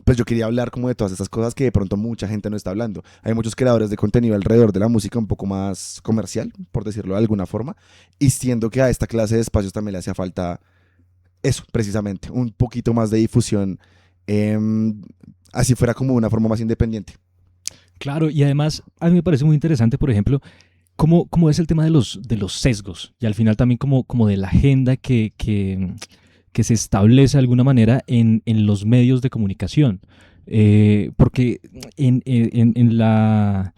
pues yo quería hablar como de todas estas cosas que de pronto mucha gente no está hablando. Hay muchos creadores de contenido alrededor de la música un poco más comercial, por decirlo de alguna forma, y siento que a esta clase de espacios también le hacía falta eso, precisamente, un poquito más de difusión, así fuera como una forma más independiente. Claro, y además a mí me parece muy interesante, por ejemplo, cómo es el tema de los sesgos y al final también como de la agenda que se establece de alguna manera en los medios de comunicación. Porque en la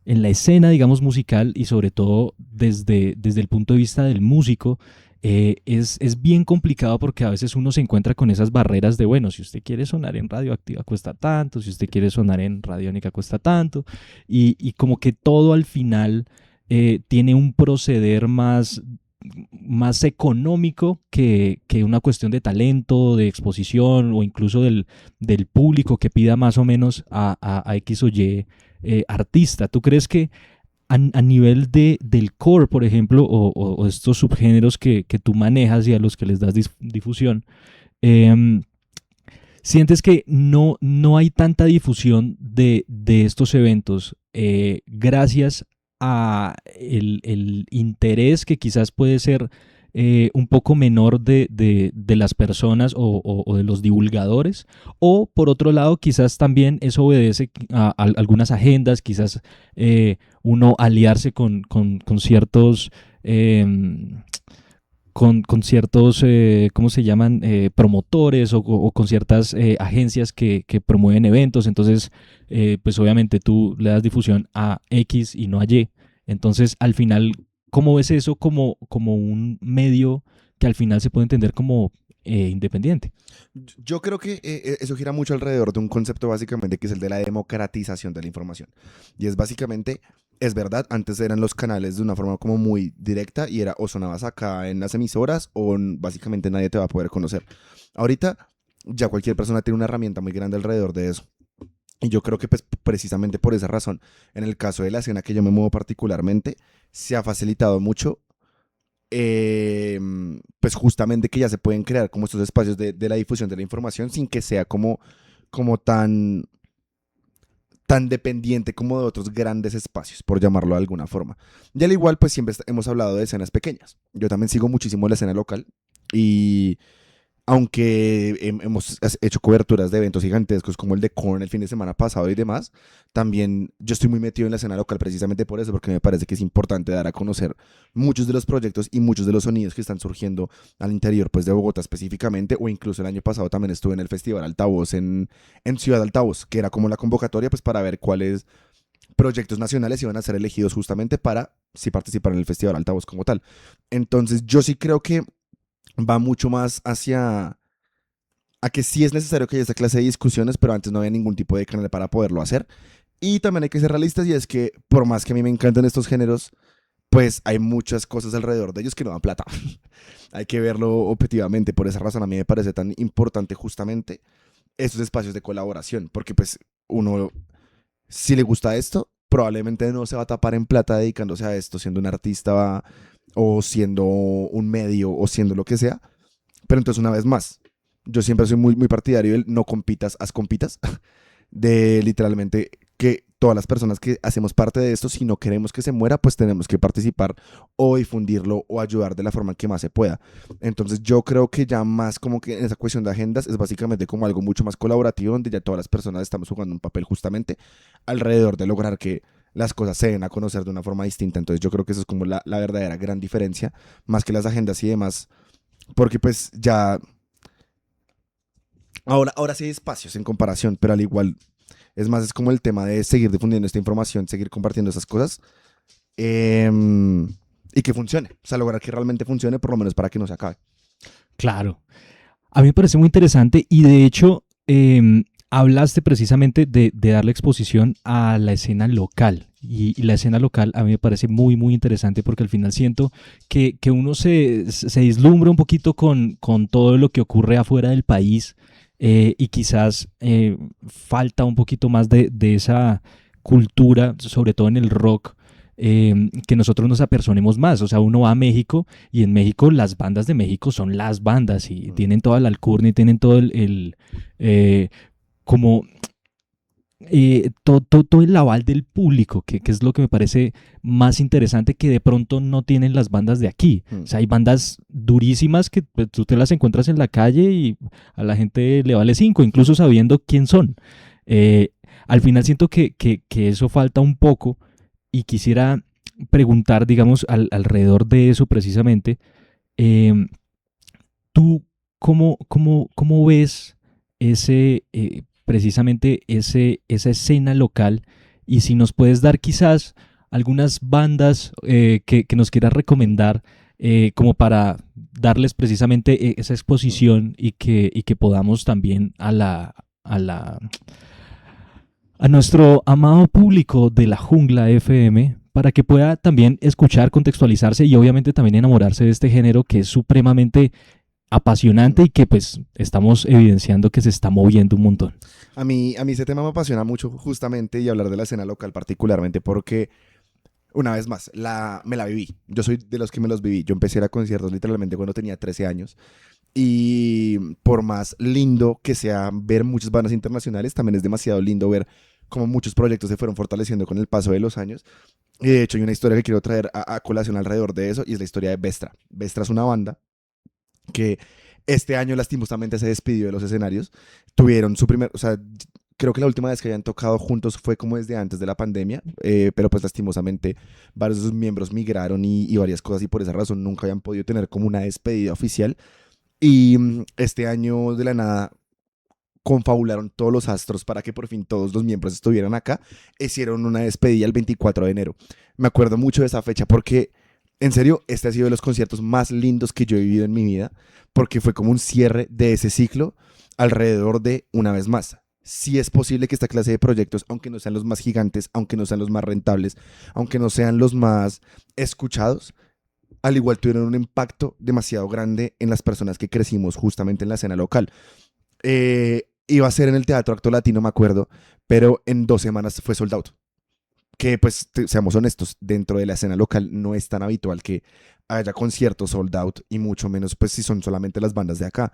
escena, digamos, musical y sobre todo desde el punto de vista del músico, es bien complicado porque a veces uno se encuentra con esas barreras de, bueno, si usted quiere sonar en Radioactiva cuesta tanto, si usted quiere sonar en Radiónica cuesta tanto, y como que todo al final tiene un proceder más económico que una cuestión de talento, de exposición o incluso del público que pida más o menos a X o Y artista. ¿Tú crees que a nivel del core, por ejemplo, o estos subgéneros que tú manejas y a los que les das difusión, eh, sientes que no hay tanta difusión de estos eventos gracias a el interés que quizás puede ser un poco menor de las personas o de los divulgadores, o por otro lado quizás también eso obedece a algunas agendas, quizás uno aliarse con ciertos con ciertos, ¿cómo se llaman? Promotores o con ciertas agencias que promueven eventos. Entonces, pues obviamente tú le das difusión a X y no a Y. Entonces, al final, ¿cómo ves eso como un medio que al final se puede entender como independiente? Yo creo que eso gira mucho alrededor de un concepto básicamente que es el de la democratización de la información. Y es básicamente, es verdad, antes eran los canales de una forma como muy directa y era o sonabas acá en las emisoras o básicamente nadie te va a poder conocer. Ahorita ya cualquier persona tiene una herramienta muy grande alrededor de eso. Y yo creo que pues precisamente por esa razón, en el caso de la escena que yo me muevo particularmente, se ha facilitado mucho, eh, pues justamente que ya se pueden crear como estos espacios de la difusión de la información sin que sea como tan dependiente como de otros grandes espacios, por llamarlo de alguna forma. Y al igual, pues siempre hemos hablado de escenas pequeñas. Yo también sigo muchísimo la escena local y aunque hemos hecho coberturas de eventos gigantescos como el de Korn el fin de semana pasado y demás, también yo estoy muy metido en la escena local precisamente por eso, porque me parece que es importante dar a conocer muchos de los proyectos y muchos de los sonidos que están surgiendo al interior pues, de Bogotá específicamente, o incluso el año pasado también estuve en el Festival Altavoz en Ciudad Altavoz, que era como la convocatoria pues, para ver cuáles proyectos nacionales iban a ser elegidos justamente para sí participar en el Festival Altavoz como tal. Entonces yo sí creo que va mucho más hacia a que sí es necesario que haya esta clase de discusiones, pero antes no había ningún tipo de canal para poderlo hacer. Y también hay que ser realistas y es que por más que a mí me encantan estos géneros, pues hay muchas cosas alrededor de ellos que no dan plata. Hay que verlo objetivamente. Por esa razón a mí me parece tan importante justamente estos espacios de colaboración, porque pues uno, si le gusta esto, probablemente no se va a tapar en plata dedicándose a esto, siendo un artista o siendo un medio o siendo lo que sea. Pero entonces una vez más, yo siempre soy muy, muy partidario del no compitas, haz compitas, de literalmente que todas las personas que hacemos parte de esto, si no queremos que se muera, pues tenemos que participar o difundirlo o ayudar de la forma que más se pueda. Entonces yo creo que ya más como que en esa cuestión de agendas es básicamente como algo mucho más colaborativo, donde ya todas las personas estamos jugando un papel justamente alrededor de lograr que las cosas se den a conocer de una forma distinta. Entonces yo creo que eso es como la verdadera gran diferencia, más que las agendas y demás, porque pues ya ahora sí hay espacios en comparación, pero al igual es más, es como el tema de seguir difundiendo esta información, seguir compartiendo esas cosas, y que funcione, o sea, lograr que realmente funcione, por lo menos para que no se acabe. Claro. A mí me parece muy interesante y de hecho hablaste precisamente de darle exposición a la escena local y la escena local a mí me parece muy muy interesante porque al final siento que uno se vislumbra un poquito con todo lo que ocurre afuera del país y quizás falta un poquito más de esa cultura, sobre todo en el rock. Que nosotros nos apersonemos más, o sea, uno va a México y en México las bandas de México son las bandas y tienen toda la alcurnia y tienen todo como todo el aval del público, que es lo que me parece más interesante que de pronto no tienen las bandas de aquí. O sea, hay bandas durísimas que pues, tú te las encuentras en la calle y a la gente le vale cinco, incluso sabiendo quién son. Al final siento que eso falta un poco y quisiera preguntar, digamos, alrededor de eso precisamente, ¿tú cómo ves precisamente esa escena local? Y si nos puedes dar quizás algunas bandas que nos quieras recomendar como para darles precisamente esa exposición y que podamos también a nuestro amado público de la Jungla FM para que pueda también escuchar, contextualizarse y obviamente también enamorarse de este género que es supremamente apasionante y que pues estamos evidenciando que se está moviendo un montón. A mí ese tema me apasiona mucho justamente y hablar de la escena local particularmente porque, una vez más, me la viví. Yo soy de los que me los viví. Yo empecé a ir a conciertos literalmente cuando tenía 13 años. Y por más lindo que sea ver muchas bandas internacionales, también es demasiado lindo ver cómo muchos proyectos se fueron fortaleciendo con el paso de los años. Y de hecho hay una historia que quiero traer a colación alrededor de eso y es la historia de Vestra. Vestra es una banda que este año lastimosamente se despidió de los escenarios. Tuvieron su primer, o sea, creo que la última vez que habían tocado juntos fue como desde antes de la pandemia, pero pues lastimosamente varios de sus miembros migraron y varias cosas y por esa razón nunca habían podido tener como una despedida oficial. Y este año de la nada confabularon todos los astros para que por fin todos los miembros estuvieran acá. Hicieron una despedida el 24 de enero. Me acuerdo mucho de esa fecha porque, en serio, este ha sido de los conciertos más lindos que yo he vivido en mi vida, porque fue como un cierre de ese ciclo alrededor de, una vez más, sí es posible que esta clase de proyectos, aunque no sean los más gigantes, aunque no sean los más rentables, aunque no sean los más escuchados, al igual tuvieron un impacto demasiado grande en las personas que crecimos justamente en la escena local. Iba a ser en el Teatro Acto Latino, me acuerdo, pero en 2 semanas fue sold out. Que pues seamos honestos, dentro de la escena local no es tan habitual que haya conciertos sold out y mucho menos pues si son solamente las bandas de acá.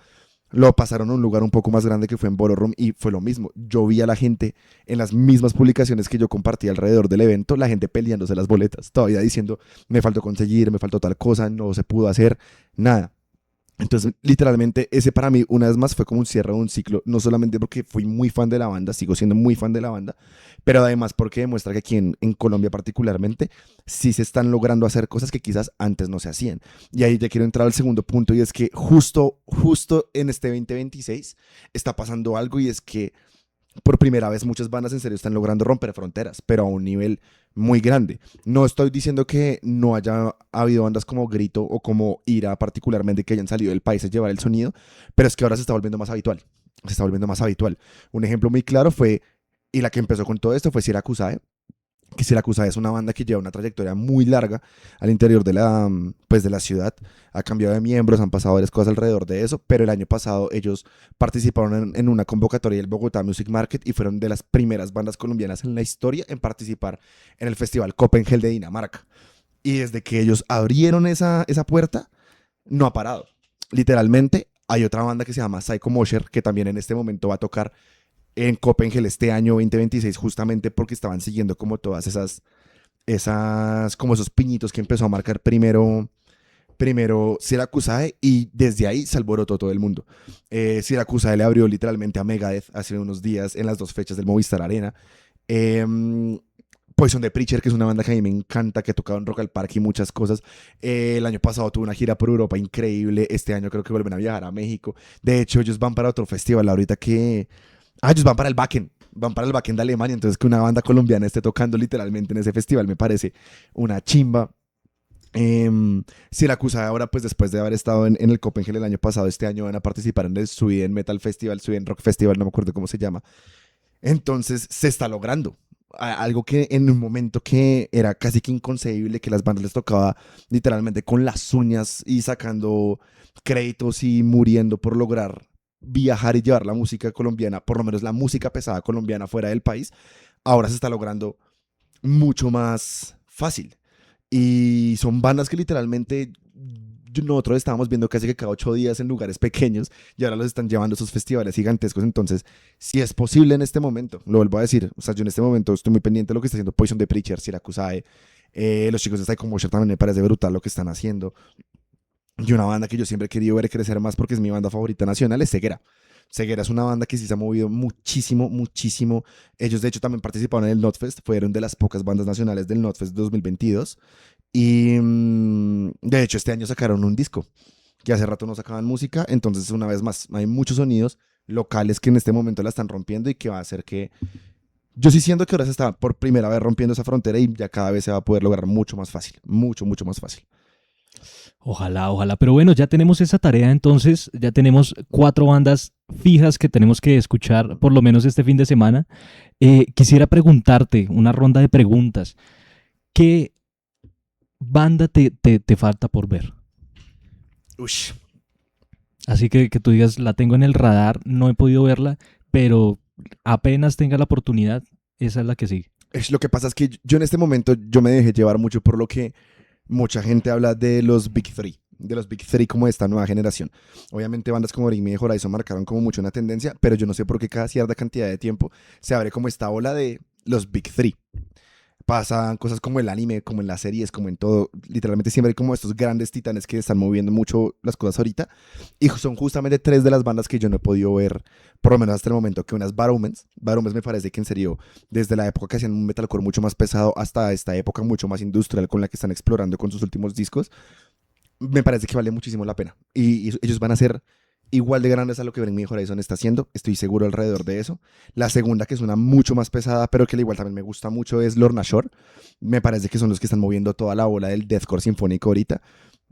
Lo pasaron a un lugar un poco más grande que fue en Ballroom y fue lo mismo. Yo vi a la gente en las mismas publicaciones que yo compartí alrededor del evento, la gente peleándose las boletas, todavía diciendo me faltó conseguir, me faltó tal cosa, no se pudo hacer, nada. Entonces, literalmente, ese para mí, una vez más, fue como un cierre de un ciclo, no solamente porque fui muy fan de la banda, sigo siendo muy fan de la banda, pero además porque demuestra que aquí en Colombia particularmente, sí se están logrando hacer cosas que quizás antes no se hacían. Y ahí ya quiero entrar al segundo punto, y es que justo en este 2026 está pasando algo, y es que por primera vez muchas bandas en serio están logrando romper fronteras, pero a un nivel muy grande. No estoy diciendo que no haya habido bandas como Grito o como Ira particularmente que hayan salido del país a llevar el sonido, pero es que ahora se está volviendo más habitual. Se está volviendo más habitual. Un ejemplo muy claro fue, y la que empezó con todo esto fue Siracusae, que Siracusae es una banda que lleva una trayectoria muy larga al interior de la ciudad, ha cambiado de miembros, han pasado varias cosas alrededor de eso, pero el año pasado ellos participaron en una convocatoria del Bogotá Music Market y fueron de las primeras bandas colombianas en la historia en participar en el festival Copenhague de Dinamarca. Y desde que ellos abrieron esa puerta, no ha parado. Literalmente, hay otra banda que se llama Psycho Mosher, que también en este momento va a tocar en Copenhague este año 2026, justamente porque estaban siguiendo como todas como esos piñitos que empezó a marcar primero Siracusae, y desde ahí se alborotó todo el mundo. Siracusae le abrió literalmente a Megadeth hace unos días en las 2 fechas del Movistar Arena. Poison the Preacher, que es una banda que a mí me encanta, que ha tocado en Rock al Parque y muchas cosas. El año pasado tuvo una gira por Europa increíble. Este año creo que vuelven a viajar a México. De hecho, ellos van para otro festival ahorita que... ellos van para el Wacken. Van para el Wacken de Alemania. Entonces, que una banda colombiana esté tocando literalmente en ese festival me parece una chimba. Siracusa ahora, pues después de haber estado en el Copenhague el año pasado, este año van a participar en el Sweden Metal Festival, Sweden Rock Festival, no me acuerdo cómo se llama. Entonces se está logrando. Algo que en un momento que era casi que inconcebible, que las bandas les tocaba literalmente con las uñas y sacando créditos y muriendo por lograr viajar y llevar la música colombiana, por lo menos la música pesada colombiana fuera del país, ahora se está logrando mucho más fácil. Y son bandas que literalmente nosotros estábamos viendo casi que cada 8 días en lugares pequeños, y ahora los están llevando a esos festivales gigantescos. Entonces, si es posible en este momento, lo vuelvo a decir, o sea, yo en este momento estoy muy pendiente de lo que está haciendo Poison the Preacher, Siracusae, los chicos de Psycho Motion también me parece brutal lo que están haciendo. Y una banda que yo siempre he querido ver crecer más porque es mi banda favorita nacional es Ceguera. Ceguera es una banda que sí se ha movido muchísimo, muchísimo. Ellos, de hecho, también participaron en el Notfest. Fueron de las pocas bandas nacionales del Notfest 2022. Y de hecho, este año sacaron un disco, que hace rato no sacaban música. Entonces, una vez más, hay muchos sonidos locales que en este momento la están rompiendo y que va a hacer que... Yo sí siento que ahora se está por primera vez rompiendo esa frontera y ya cada vez se va a poder lograr mucho más fácil. Mucho, mucho más fácil. Ojalá, ojalá. Pero bueno, ya tenemos esa tarea entonces, ya tenemos 4 bandas fijas que tenemos que escuchar por lo menos este fin de semana. Quisiera preguntarte, una ronda de preguntas. ¿Qué banda te falta por ver? Ush. Así que tú digas, la tengo en el radar, no he podido verla, pero apenas tenga la oportunidad, esa es la que sigue. Lo que pasa es que yo en este momento yo me dejé llevar mucho por lo que mucha gente habla de los Big Three, como de esta nueva generación. Obviamente bandas como Bring Me The Horizon marcaron como mucho una tendencia, pero yo no sé por qué cada cierta cantidad de tiempo se abre como esta ola de los Big Three. Pasan cosas como el anime, como en las series, como en todo. Literalmente siempre hay como estos grandes titanes que están moviendo mucho las cosas ahorita. Y son justamente 3 de las bandas que yo no he podido ver, por lo menos hasta el momento, que unas Bad Omens. Bad Omens me parece que en serio, desde la época que hacían un metalcore mucho más pesado hasta esta época mucho más industrial con la que están explorando con sus últimos discos, me parece que vale muchísimo la pena. Y ellos van a ser igual de grandes a lo que Bring Me The Horizon está haciendo, estoy seguro alrededor de eso. La segunda, que es una mucho más pesada, pero que al igual también me gusta mucho, es Lorna Shore. Me parece que son los que están moviendo toda la bola del deathcore sinfónico ahorita.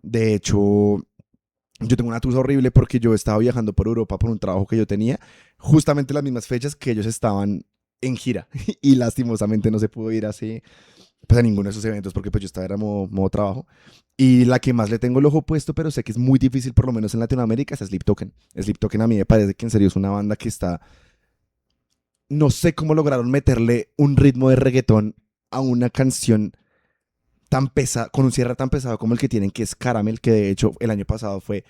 De hecho, yo tengo una tusa horrible porque yo estaba viajando por Europa por un trabajo que yo tenía, justamente las mismas fechas que ellos estaban en gira, y lastimosamente no se pudo ir pues a ninguno de esos eventos porque pues yo estaba en modo trabajo. Y la que más le tengo el ojo puesto, pero sé que es muy difícil, por lo menos en Latinoamérica, es Sleep Token. Sleep Token a mí me parece que en serio es una banda que está... No sé cómo lograron meterle un ritmo de reggaetón a una canción tan pesada, con un cierre tan pesado como el que tienen, que es Caramel, que de hecho el año pasado fue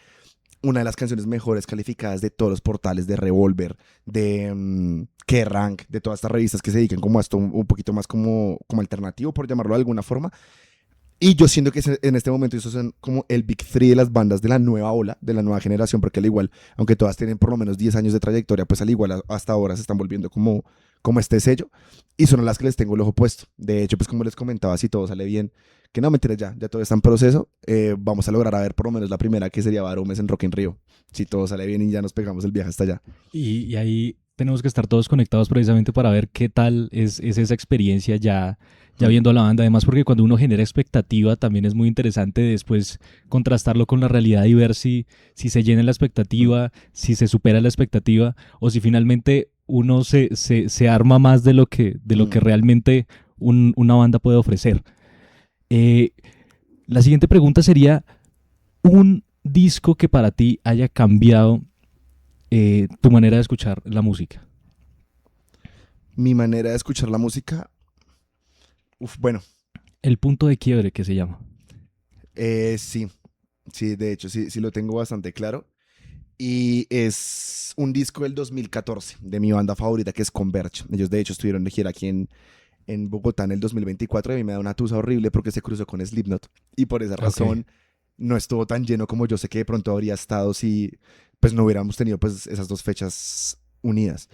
una de las canciones mejores calificadas de todos los portales de Revolver, de Kerrang, de todas estas revistas que se dedican como a esto un poquito más como alternativo, por llamarlo de alguna forma. Y yo siento que en este momento esos son como el Big Three de las bandas de la nueva ola, de la nueva generación, porque al igual, aunque todas tienen por lo menos 10 años de trayectoria, pues al igual hasta ahora se están volviendo como este sello, y son las que les tengo el ojo puesto. De hecho, pues como les comentaba, si todo sale bien, que no, mentira, ya todo está en proceso, vamos a lograr a ver por lo menos la primera, que sería Baromes en Rock in Rio, si todo sale bien y ya nos pegamos el viaje hasta allá. Y ahí tenemos que estar todos conectados precisamente para ver qué tal es esa experiencia ya viendo a la banda. Además, porque cuando uno genera expectativa también es muy interesante después contrastarlo con la realidad y ver si se llena la expectativa, si se supera la expectativa o si finalmente uno se arma más de lo que realmente una banda puede ofrecer. La siguiente pregunta sería: un disco que para ti haya cambiado tu manera de escuchar la música. Mi manera de escuchar la música, bueno. El punto de quiebre, que se llama. Sí, de hecho, sí lo tengo bastante claro. Y es es un disco del 2014 de mi banda favorita, que es Converge. Ellos, de hecho, estuvieron de gira aquí en Bogotá en el 2024 y a mí me da una tusa horrible porque se cruzó con Slipknot. Y por esa razón no estuvo tan lleno como yo sé que de pronto habría estado si pues no hubiéramos tenido pues esas dos fechas unidas.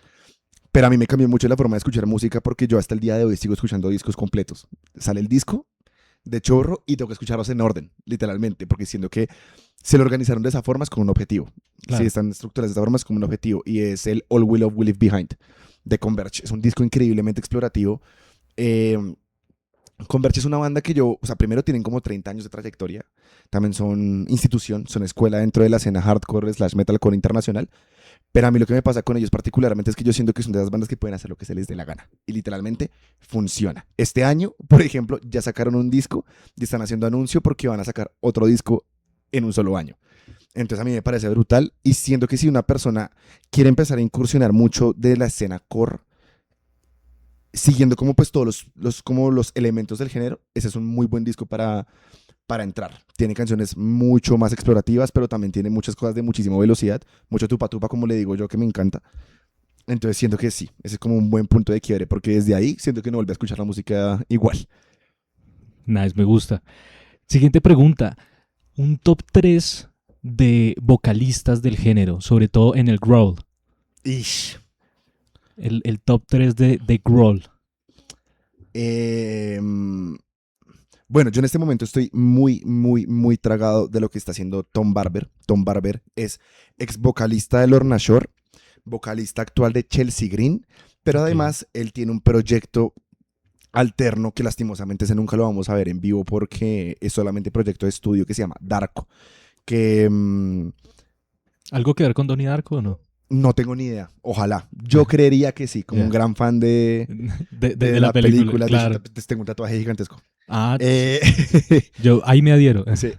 Pero a mí me cambió mucho la forma de escuchar música porque yo hasta el día de hoy sigo escuchando discos completos. Sale el disco de chorro y tengo que escucharlos en orden, literalmente, porque siento que se lo organizaron de esa forma es con un objetivo. Claro. Sí, están estructuradas de esa forma es como un objetivo y es el All We Love We Leave Behind de Converge. Es un disco increíblemente explorativo. Converge es una banda que yo, o sea, primero tienen como 30 años de trayectoria, también son institución, son escuela dentro de la escena hardcore / metalcore internacional, pero a mí lo que me pasa con ellos particularmente es que yo siento que son de esas bandas que pueden hacer lo que se les dé la gana y literalmente funciona. Este año, por ejemplo, ya sacaron un disco y están haciendo anuncio porque van a sacar otro disco en un solo año. Entonces a mí me parece brutal y siento que si una persona quiere empezar a incursionar mucho de la escena core, siguiendo como pues todos los elementos del género, ese es un muy buen disco para entrar. Tiene canciones mucho más explorativas, pero también tiene muchas cosas de muchísima velocidad, mucho tupa tupa, como le digo yo, que me encanta. Entonces siento que sí, ese es como un buen punto de quiebre, porque desde ahí siento que no vuelve a escuchar la música igual. Nice, me gusta. Siguiente pregunta. Un top 3 de vocalistas del género, sobre todo en el growl. Ish. El top 3 de growl. Bueno, yo en este momento estoy muy, muy, muy tragado de lo que está haciendo Tom Barber. Tom Barber es ex vocalista de Lorna Shore, vocalista actual de Chelsea Green, pero además él tiene un proyecto alterno que lastimosamente ese nunca lo vamos a ver en vivo porque es solamente proyecto de estudio que se llama Darko, que ¿Algo que ver con Donnie Darko o no? no tengo ni idea, ojalá. Yo creería que sí, como un gran fan de la película. Claro. De hecho, tengo un tatuaje gigantesco. Yo ahí me adhiero. Sí.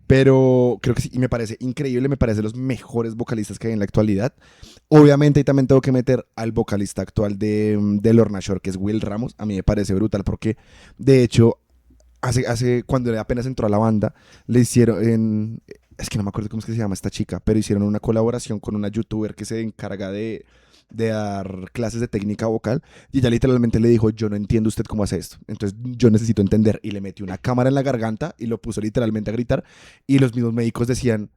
Pero creo que sí, y me parece increíble, me parece de los mejores vocalistas que hay en la actualidad. Obviamente, y también tengo que meter al vocalista actual de Lorna Shore, que es Will Ramos. A mí me parece brutal porque, de hecho, cuando él apenas entró a la banda, le hicieron, es que no me acuerdo cómo es que se llama esta chica, pero hicieron una colaboración con una youtuber que se encarga de dar clases de técnica vocal y ella literalmente le dijo, yo no entiendo usted cómo hace esto, entonces yo necesito entender, y le metió una cámara en la garganta y lo puso literalmente a gritar y los mismos médicos decían,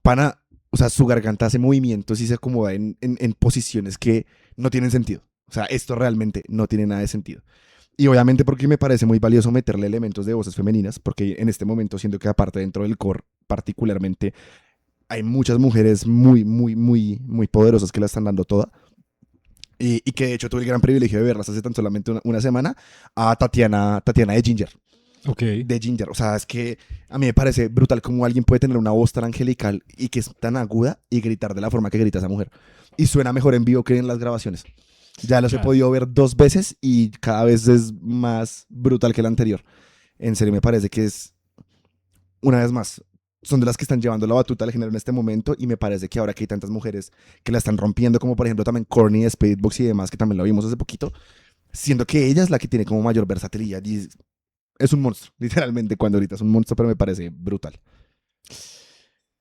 pana, o sea, su garganta hace movimientos y se acomoda en posiciones que no tienen sentido, o sea, esto realmente no tiene nada de sentido. Y obviamente porque me parece muy valioso meterle elementos de voces femeninas, porque en este momento siento que aparte dentro del core particularmente hay muchas mujeres muy, muy, muy, muy poderosas que la están dando toda. Y que de hecho tuve el gran privilegio de verlas hace tan solamente una semana a Tatiana de Ginger. Okay. De Ginger. O sea, es que a mí me parece brutal cómo alguien puede tener una voz tan angelical y que es tan aguda y gritar de la forma que grita esa mujer. Y suena mejor en vivo que en las grabaciones. Ya los he podido ver 2 veces y cada vez es más brutal que el anterior. En serio, me parece que es, una vez más, son de las que están llevando la batuta al género en este momento y me parece que ahora que hay tantas mujeres que la están rompiendo, como por ejemplo también Courtney de Spiritbox y demás, que también lo vimos hace poquito, siento que ella es la que tiene como mayor versatilidad y es un monstruo, literalmente, cuando ahorita es un monstruo, pero me parece brutal.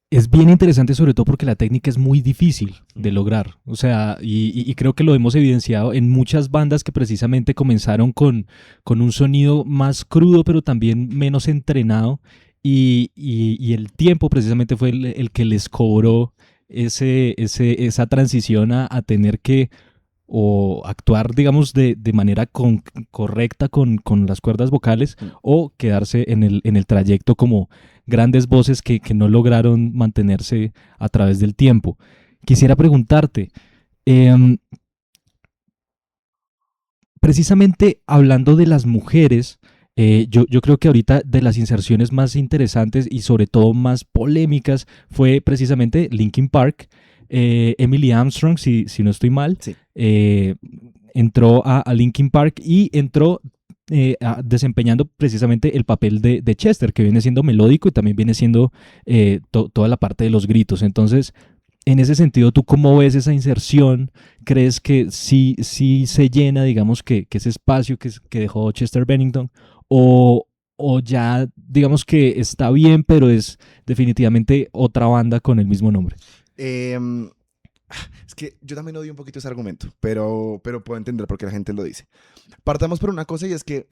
Es bien interesante, sobre todo porque la técnica es muy difícil de lograr. O sea, y creo que lo hemos evidenciado en muchas bandas que precisamente comenzaron con un sonido más crudo, pero también menos entrenado. Y el tiempo precisamente fue el que les cobró esa transición a tener que o actuar, digamos, de manera correcta con las cuerdas vocales o quedarse en el trayecto como grandes voces que no lograron mantenerse a través del tiempo. Quisiera preguntarte, precisamente hablando de las mujeres, yo creo que ahorita de las inserciones más interesantes y sobre todo más polémicas fue precisamente Linkin Park. Emily Armstrong, si no estoy mal, sí. Entró a Linkin Park y entró desempeñando precisamente el papel de Chester, que viene siendo melódico y también viene siendo toda la parte de los gritos. Entonces, en ese sentido, ¿tú cómo ves esa inserción? ¿Crees que sí se llena, digamos, que ese espacio que dejó Chester Bennington? ¿O ya, digamos que está bien, pero es definitivamente otra banda con el mismo nombre? Es que yo también odio un poquito ese argumento, pero puedo entender por qué la gente lo dice. Partamos por una cosa y es que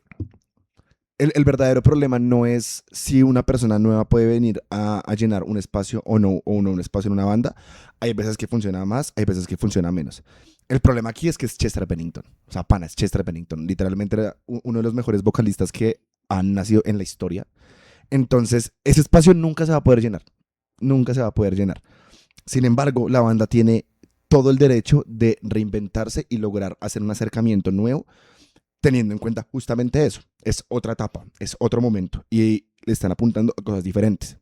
el verdadero problema no es si una persona nueva puede venir a llenar un espacio o no, o no un espacio en una banda. Hay veces que funciona más, hay veces que funciona menos. El problema aquí es que es Chester Bennington. O sea, pana, es Chester Bennington. Literalmente era uno de los mejores vocalistas que han nacido en la historia. Entonces, ese espacio nunca se va a poder llenar. Nunca se va a poder llenar. Sin embargo, la banda tiene todo el derecho de reinventarse y lograr hacer un acercamiento nuevo, teniendo en cuenta justamente eso. Es otra etapa, es otro momento y le están apuntando a cosas diferentes.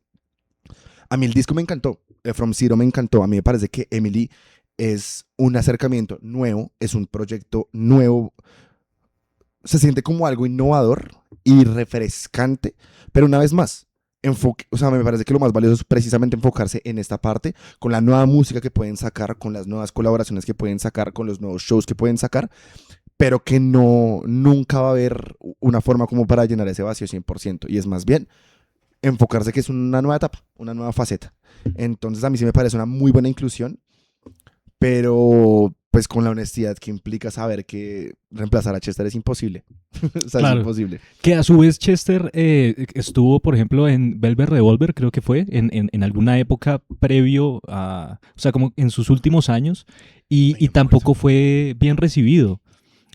A mí el disco me encantó, From Zero me encantó. A mí me parece que Emily es un acercamiento nuevo, es un proyecto nuevo, se siente como algo innovador y refrescante, pero una vez más, o sea, me parece que lo más valioso es precisamente enfocarse en esta parte, con la nueva música que pueden sacar, con las nuevas colaboraciones que pueden sacar, con los nuevos shows que pueden sacar, pero que no, nunca va a haber una forma como para llenar ese vacío 100%, y es más bien enfocarse que es una nueva etapa, una nueva faceta. Entonces a mí sí me parece una muy buena inclusión, pero pues con la honestidad que implica saber que reemplazar a Chester es imposible. O sea, Claro. es imposible. Que a su vez Chester estuvo, por ejemplo, en Velvet Revolver, creo que fue, en alguna época previo a, o sea, como en sus últimos años, Ay, y no me tampoco acuerdo. fue bien recibido.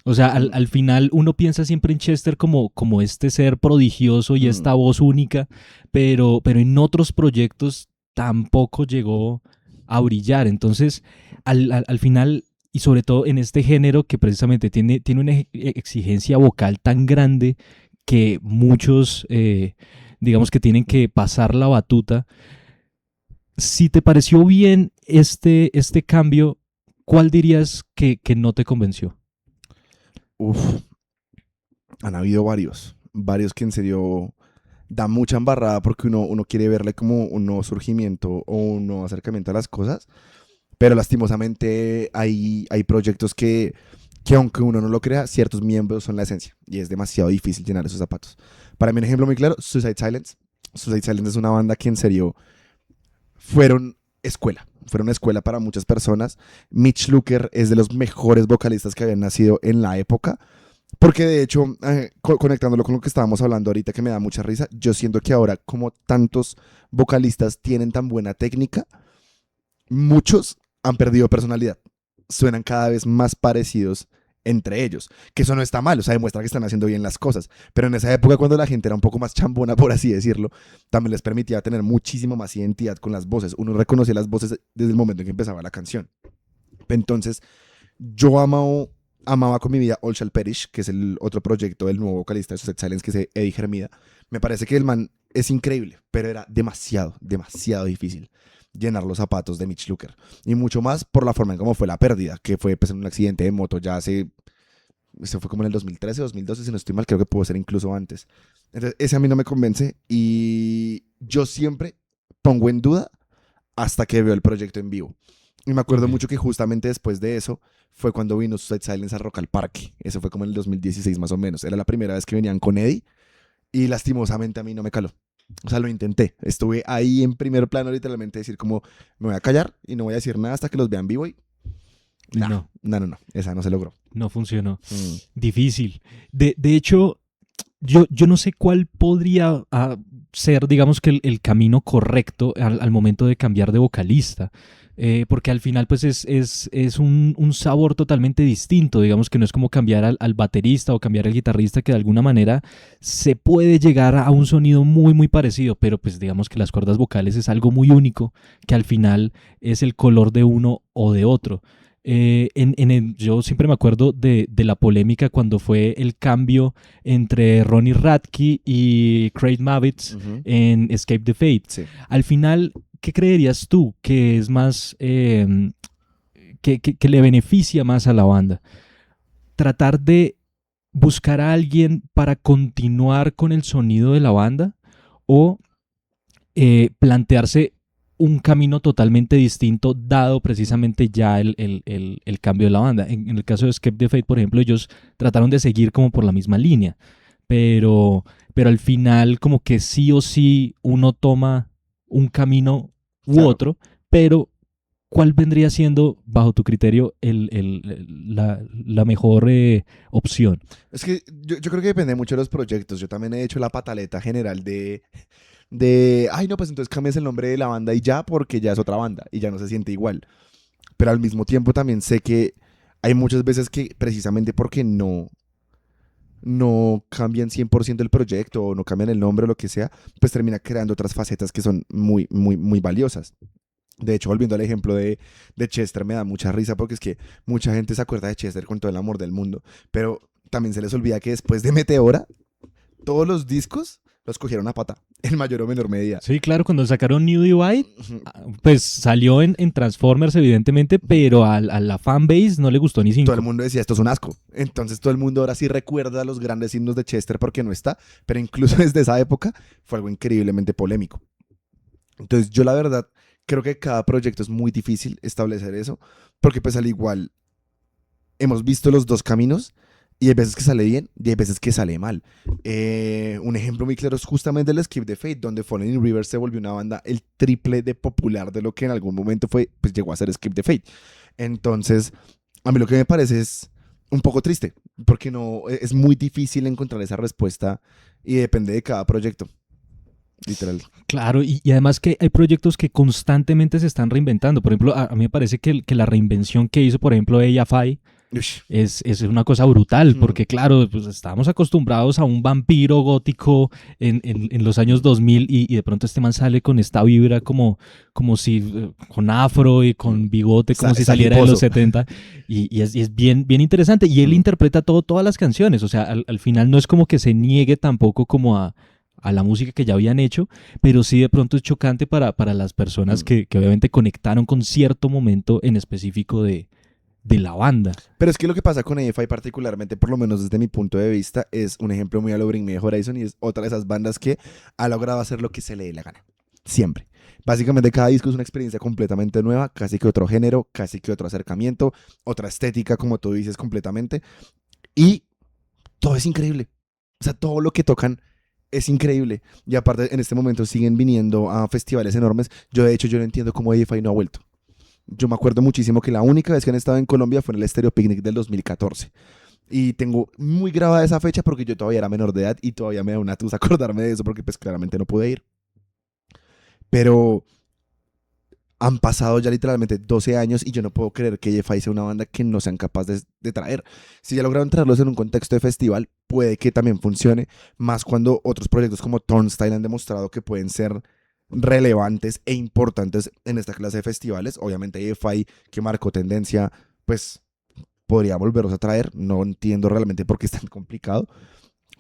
O sea, Mm, al final uno piensa siempre en Chester como este ser prodigioso y mm. esta voz única, pero en otros proyectos tampoco llegó a brillar. Entonces, al final, y sobre todo en este género que precisamente tiene una exigencia vocal tan grande que muchos, digamos que tienen que pasar la batuta. Si te pareció bien este cambio, ¿cuál dirías que no te convenció? Uf, han habido varios que en serio da mucha embarrada porque uno quiere verle como un nuevo surgimiento o un nuevo acercamiento a las cosas, pero lastimosamente hay proyectos que aunque uno no lo crea, ciertos miembros son la esencia y es demasiado difícil llenar esos zapatos. Para mí un ejemplo muy claro, Suicide Silence. Suicide Silence es una banda que en serio fueron escuela para muchas personas. Mitch Luker es de los mejores vocalistas que habían nacido en la época. Porque de hecho, conectándolo con lo que estábamos hablando ahorita, que me da mucha risa, yo siento que ahora, como tantos vocalistas tienen tan buena técnica, muchos han perdido personalidad. Suenan cada vez más parecidos entre ellos. Que eso no está mal, o sea, demuestra que están haciendo bien las cosas. Pero en esa época, cuando la gente era un poco más chambona, por así decirlo, también les permitía tener muchísimo más identidad con las voces. Uno reconocía las voces desde el momento en que empezaba la canción. Entonces, yo amaba con mi vida All Shall Perish, que es el otro proyecto del nuevo vocalista de Suicide Silence, que es Eddie Hermida. Me parece que el man es increíble, pero era demasiado difícil llenar los zapatos de Mitch Luker. Y mucho más por la forma en cómo fue la pérdida, que fue pues, en un accidente de moto ya eso fue como en el 2013, 2012, si no estoy mal, creo que pudo ser incluso antes. Entonces, ese a mí no me convence y yo siempre pongo en duda hasta que veo el proyecto en vivo. Y me acuerdo Ok. mucho que justamente después de eso fue cuando vino Suicide Silence a Rock al Parque. Eso fue como en el 2016 más o menos. Era la primera vez que venían con Eddie y lastimosamente a mí no me caló. O sea, lo intenté. Estuve ahí en primer plano literalmente decir como me voy a callar y no voy a decir nada hasta que los vean vivo y Y nah, no, no. Esa no se logró. no funcionó. Mm. Difícil. De hecho, yo no sé cuál podría ser, digamos que el camino correcto al momento de cambiar de vocalista. Porque al final pues es un sabor totalmente distinto, digamos que no es como cambiar al baterista o cambiar al guitarrista, que de alguna manera se puede llegar a un sonido muy parecido, pero pues digamos que las cuerdas vocales es algo muy único, que al final es el color de uno o de otro. Yo siempre me acuerdo de la polémica cuando fue el cambio entre Ronnie Radke y Craig Mavitz Ujú. en Escape the Fate. Sí. Al final, ¿qué creerías tú que es más, que le beneficia más a la banda? ¿Tratar de buscar a alguien para continuar con el sonido de la banda o plantearse un camino totalmente distinto dado precisamente ya el cambio de la banda? En el caso de Escape the Fate, por ejemplo, ellos trataron de seguir como por la misma línea, pero al final como que sí o sí uno toma un camino u Claro. otro, pero ¿cuál vendría siendo, bajo tu criterio, la mejor opción? Es que yo creo que depende mucho de los proyectos. Yo también he hecho la pataleta general ay, no, pues entonces cambies el nombre de la banda y ya, porque ya es otra banda y ya no se siente igual. Pero al mismo tiempo también sé que hay muchas veces que precisamente porque no cambian 100% el proyecto o no cambian el nombre o lo que sea, pues termina creando otras facetas que son muy, muy, muy valiosas. De hecho, volviendo al ejemplo de Chester, me da mucha risa porque es que mucha gente se acuerda de Chester con todo el amor del mundo, pero también se les olvida que después de Meteora, todos los discos los cogieron a pata, en mayor o menor medida. Sí, claro, cuando sacaron New Divide, pues salió en Transformers, evidentemente, pero a la fanbase no le gustó ni cinco. Todo el mundo decía, esto es un asco. Entonces todo el mundo ahora sí recuerda los grandes himnos de Chester porque no está, pero incluso desde esa época fue algo increíblemente polémico. Entonces yo la verdad creo que cada proyecto es muy difícil establecer eso, porque pues al igual hemos visto los dos caminos y hay veces que sale bien y hay veces que sale mal. Un ejemplo muy claro es justamente el Escape the Fate, donde Fallen in River se volvió una banda el triple de popular de lo que en algún momento fue, pues llegó a ser Escape the Fate. Entonces, a mí lo que me parece es un poco triste, porque no, es muy difícil encontrar esa respuesta y depende de cada proyecto, literal. Claro, y además que hay proyectos que constantemente se están reinventando. Por ejemplo, a mí me parece que la reinvención que hizo, por ejemplo, AFI Ush. es una cosa brutal, porque claro, pues estábamos acostumbrados a un vampiro gótico en los años 2000 y de pronto este man sale con esta vibra como si, con afro y con bigote, como si saliera de los 70, y es bien, bien interesante. Y él interpreta todas las canciones, o sea, al final no es como que se niegue tampoco como a la música que ya habían hecho, pero sí de pronto es chocante para las personas que obviamente conectaron con cierto momento en específico de la banda. Pero es que lo que pasa con AFI particularmente, por lo menos desde mi punto de vista, es un ejemplo muy a lo Bring Me The Horizon y es otra de esas bandas que ha logrado hacer lo que se le dé la gana. Siempre. Básicamente cada disco es una experiencia completamente nueva, casi que otro género, casi que otro acercamiento, otra estética, como tú dices, completamente. Y todo es increíble. O sea, todo lo que tocan es increíble. Y aparte, en este momento siguen viniendo a festivales enormes. De hecho, yo no entiendo cómo AFI no ha vuelto. Yo me acuerdo muchísimo que la única vez que han estado en Colombia fue en el Stereo Picnic del 2014. Y tengo muy grabada esa fecha porque yo todavía era menor de edad y todavía me da una tusa acordarme de eso porque pues claramente no pude ir. Pero han pasado ya literalmente 12 años y yo no puedo creer que AFI sea una banda que no sean capaces de traer. Si ya lograron traerlos en un contexto de festival, puede que también funcione, más cuando otros proyectos como Turnstile han demostrado que pueden ser relevantes e importantes en esta clase de festivales. Obviamente AFI, que marcó tendencia, pues podría volverlos a traer. No entiendo realmente por qué es tan complicado.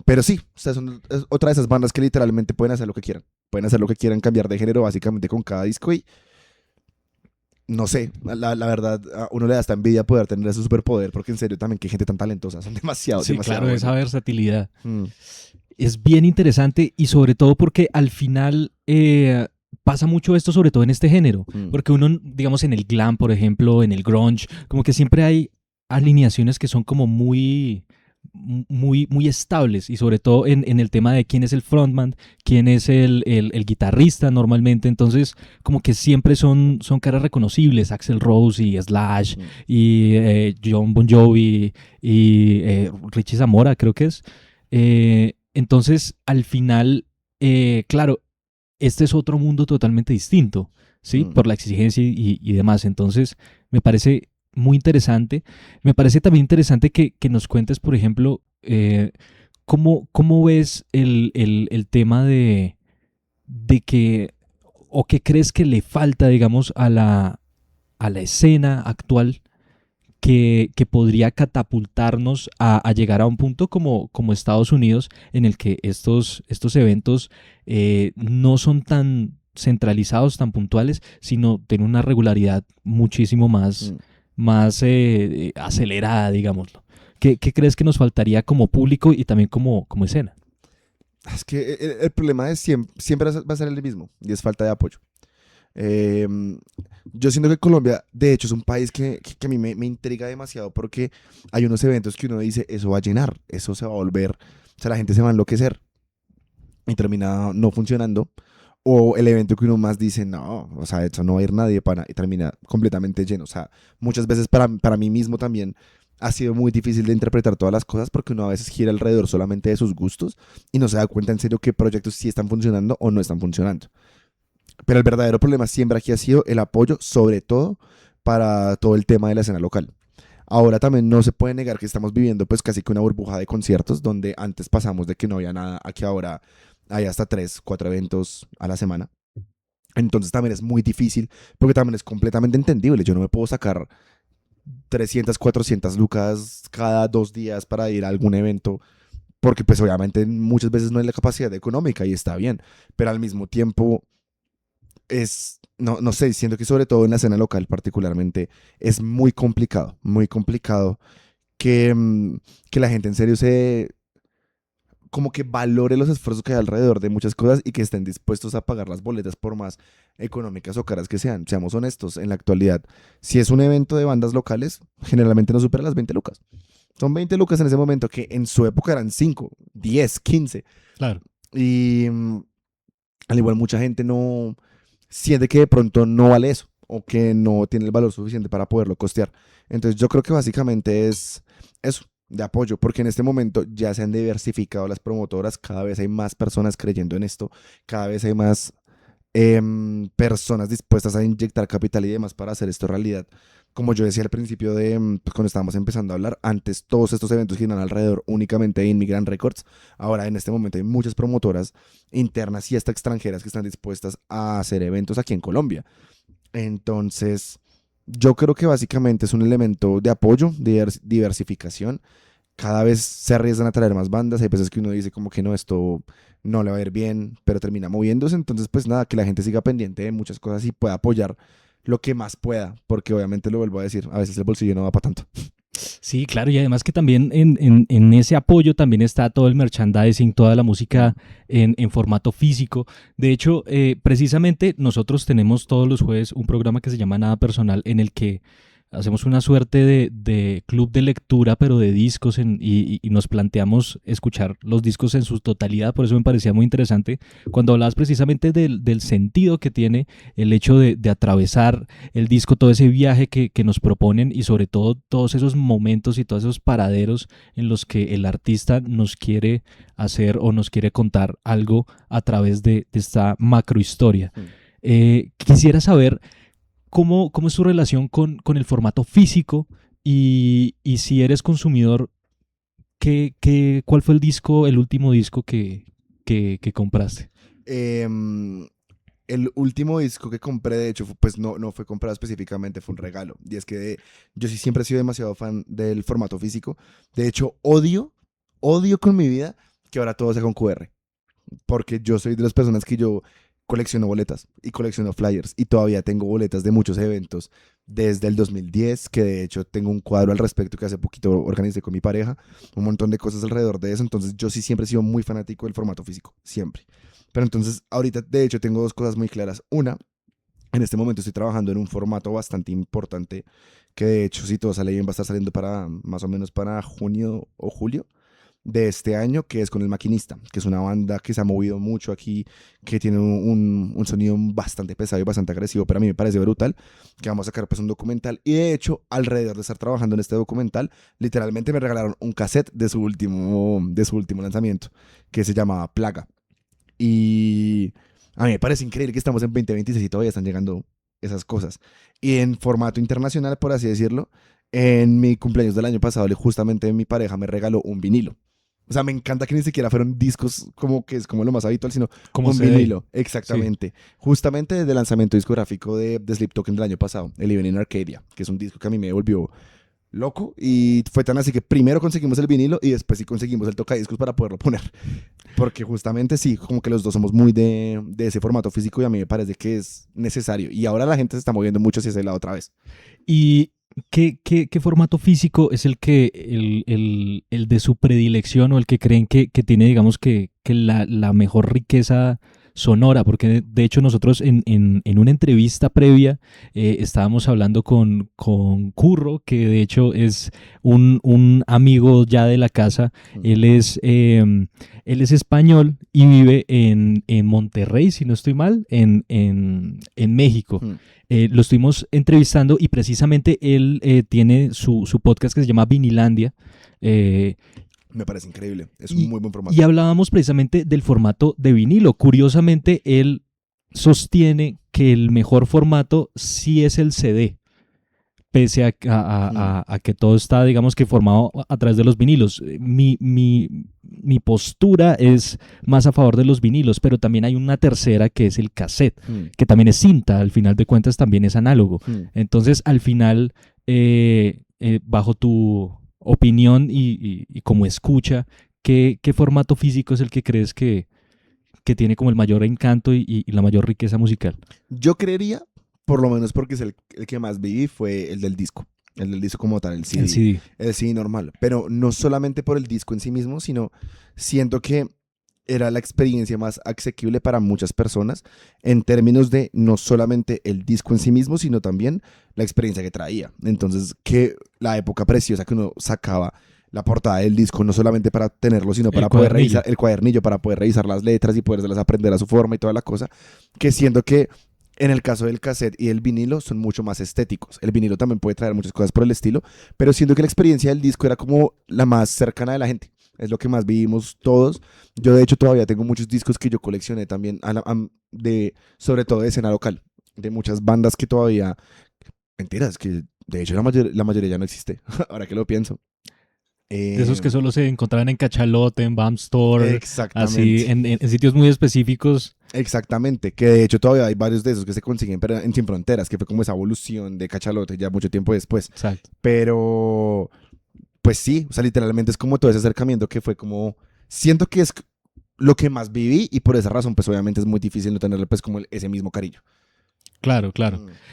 Pero sí, o sea, es otra de esas bandas que literalmente pueden hacer lo que quieran. Pueden hacer lo que quieran, cambiar de género básicamente con cada disco y no sé, la verdad, a uno le da esta envidia poder tener ese superpoder, porque en serio también qué gente tan talentosa, son demasiado, Sí, demasiado claro, buenos. esa versatilidad. Es bien interesante y sobre todo porque al final pasa mucho esto, sobre todo en este género, porque uno, digamos, en el glam, por ejemplo, en el grunge, como que siempre hay alineaciones que son como muy estables y sobre todo en el tema de quién es el frontman, quién es el guitarrista normalmente, entonces como que siempre son caras reconocibles, Axl Rose y Slash y John Bon Jovi y Richie Zamora creo que es. Entonces al final, claro, este es otro mundo totalmente distinto, ¿sí? Por la exigencia y demás, entonces me parece muy interesante. Me parece también interesante que nos cuentes, por ejemplo, cómo ves el tema de que, o qué crees que le falta, digamos, a la escena actual que podría catapultarnos a llegar a un punto como Estados Unidos, en el que estos eventos no son tan centralizados, tan puntuales, sino tienen una regularidad muchísimo más acelerada, digámoslo. ¿Qué crees que nos faltaría como público y también como escena? Es que el problema es siempre va a ser el mismo, y es falta de apoyo. Yo siento que Colombia, de hecho, es un país que a mí me intriga demasiado porque hay unos eventos que uno dice, eso va a llenar, eso se va a volver, o sea, la gente se va a enloquecer y termina no funcionando. o el evento que uno más dice, no, o sea, eso no va a ir nadie para, y termina completamente lleno. O sea, muchas veces para mí mismo también ha sido muy difícil de interpretar todas las cosas porque uno a veces gira alrededor solamente de sus gustos y no se da cuenta en serio qué proyectos sí están funcionando o no están funcionando. Pero el verdadero problema siempre aquí ha sido el apoyo, sobre todo para todo el tema de la escena local. Ahora también no se puede negar que estamos viviendo pues casi que una burbuja de conciertos donde antes pasamos de que no había nada a que ahora hay hasta 3, 4 eventos a la semana. Entonces también es muy difícil porque también es completamente entendible. Yo no me puedo sacar 300, 400 lucas cada 2 días para ir a algún evento porque pues obviamente muchas veces no hay la capacidad económica y está bien, pero al mismo tiempo no sé, siento que sobre todo en la escena local particularmente es muy complicado que la gente en serio como que valore los esfuerzos que hay alrededor de muchas cosas y que estén dispuestos a pagar las boletas por más económicas o caras que sean. Seamos honestos, en la actualidad, si es un evento de bandas locales, generalmente no supera las 20 lucas. Son 20 lucas en ese momento que en su época eran 5, 10, 15. Claro. Y al igual mucha gente no siente que de pronto no vale eso o que no tiene el valor suficiente para poderlo costear. Entonces yo creo que básicamente es eso, de apoyo, porque en este momento ya se han diversificado las promotoras, cada vez hay más personas creyendo en esto, cada vez hay más personas dispuestas a inyectar capital y demás para hacer esto realidad. Como yo decía al principio pues cuando estábamos empezando a hablar, antes todos estos eventos giran alrededor únicamente de Inmigrant Records. Ahora en este momento hay muchas promotoras internas y hasta extranjeras que están dispuestas a hacer eventos aquí en Colombia. Entonces, yo creo que básicamente es un elemento de apoyo, de diversificación. Cada vez se arriesgan a traer más bandas. Hay veces que uno dice como que no, esto no le va a ir bien, pero termina moviéndose. Entonces, pues nada, que la gente siga pendiente de muchas cosas y pueda apoyar lo que más pueda, porque obviamente lo vuelvo a decir, a veces el bolsillo no va para tanto. Sí, claro, y además que también en ese apoyo también está todo el merchandising, toda la música en formato físico. De hecho, precisamente nosotros tenemos todos los jueves un programa que se llama Nada Personal, en el que hacemos una suerte de club de lectura, pero de discos, y nos planteamos escuchar los discos en su totalidad. Por eso me parecía muy interesante cuando hablabas precisamente del sentido que tiene el hecho de atravesar el disco, todo ese viaje que nos proponen y sobre todo todos esos momentos y todos esos paraderos en los que el artista nos quiere hacer o nos quiere contar algo a través de esta macrohistoria. Quisiera saber ¿cómo es tu relación con el formato físico? Y si eres consumidor, ¿cuál fue el último disco que compraste? El último disco que compré, de hecho, pues no fue comprado específicamente, fue un regalo. Y es que yo sí siempre he sido demasiado fan del formato físico. De hecho, odio con mi vida que ahora todo sea con QR. Porque yo soy de las personas que yo colecciono boletas y colecciono flyers y todavía tengo boletas de muchos eventos desde el 2010, que de hecho tengo un cuadro al respecto que hace poquito organicé con mi pareja, un montón de cosas alrededor de eso. Entonces yo sí siempre he sido muy fanático del formato físico, siempre. Pero entonces ahorita de hecho tengo dos cosas muy claras. Una, en este momento estoy trabajando en un formato bastante importante que de hecho si todo sale bien va a estar saliendo para más o menos para junio o julio de este año, que es con El Maquinista, que es una banda que se ha movido mucho aquí, que tiene un sonido bastante pesado y bastante agresivo, pero a mí me parece brutal, que vamos a sacar pues un documental, y de hecho, alrededor de estar trabajando en este documental, literalmente me regalaron un cassette de su último lanzamiento, que se llamaba Plaga, y a mí me parece increíble que estamos en 2026 y todavía están llegando esas cosas, y en formato internacional, por así decirlo, en mi cumpleaños del año pasado, justamente mi pareja me regaló un vinilo. O sea, me encanta que ni siquiera fueron discos como que es como lo más habitual, sino Como un CD. vinilo. Exactamente. Sí. Justamente desde el lanzamiento discográfico de Sleep Token del año pasado, el Even in Arcadia, que es un disco que a mí me volvió loco. Y fue tan así que primero conseguimos el vinilo y después sí conseguimos el tocadiscos para poderlo poner. Porque justamente sí, como que los dos somos muy de ese formato físico y a mí me parece que es necesario. Y ahora la gente se está moviendo mucho hacia ese lado otra vez. Y ¿qué formato físico es el de su predilección o el que creen que tiene, digamos, que la mejor riqueza sonora, porque de hecho nosotros en una entrevista previa estábamos hablando con Curro, que de hecho es un amigo ya de la casa. Él es español y vive en Monterrey, si no estoy mal, en México. Lo estuvimos entrevistando y precisamente él tiene su podcast que se llama Vinilandia. Me parece increíble, es un muy buen formato. Y hablábamos precisamente del formato de vinilo. Curiosamente, él sostiene que el mejor formato sí es el CD, pese a que todo está, digamos que formado a través de los vinilos. Mi postura es más a favor de los vinilos, pero también hay una tercera que es el cassette, que también es cinta, al final de cuentas también es análogo. Entonces, al final, bajo tu opinión y como escucha, ¿qué formato físico es el que crees que tiene como el mayor encanto y la mayor riqueza musical? Yo creería, por lo menos porque es el que más viví, fue el del disco. El del disco como tal, el CD. El CD normal. Pero no solamente por el disco en sí mismo, sino siento que era la experiencia más asequible para muchas personas en términos de no solamente el disco en sí mismo, sino también la experiencia que traía. Entonces, que la época preciosa que uno sacaba la portada del disco, no solamente para tenerlo, sino para poder revisar el cuadernillo, para poder revisar las letras y poderlas aprender a su forma y toda la cosa, que siento que en el caso del cassette y el vinilo son mucho más estéticos. El vinilo también puede traer muchas cosas por el estilo, pero siento que la experiencia del disco era como la más cercana de la gente. Es lo que más vivimos todos. Yo de hecho todavía tengo muchos discos que yo coleccioné también, sobre todo de escena local, de muchas bandas que todavía... Mentiras, que de hecho la mayoría ya no existe, ahora que lo pienso. De esos que solo se encontraban en Cachalote, en BAM Store, así, en sitios muy específicos. Exactamente, que de hecho todavía hay varios de esos que se consiguen en Sin Fronteras, que fue como esa evolución de Cachalote ya mucho tiempo después. Exacto. Pero, pues sí, o sea, literalmente es como todo ese acercamiento que fue como, siento que es lo que más viví y por esa razón pues obviamente es muy difícil no tenerle pues como ese mismo cariño. Claro.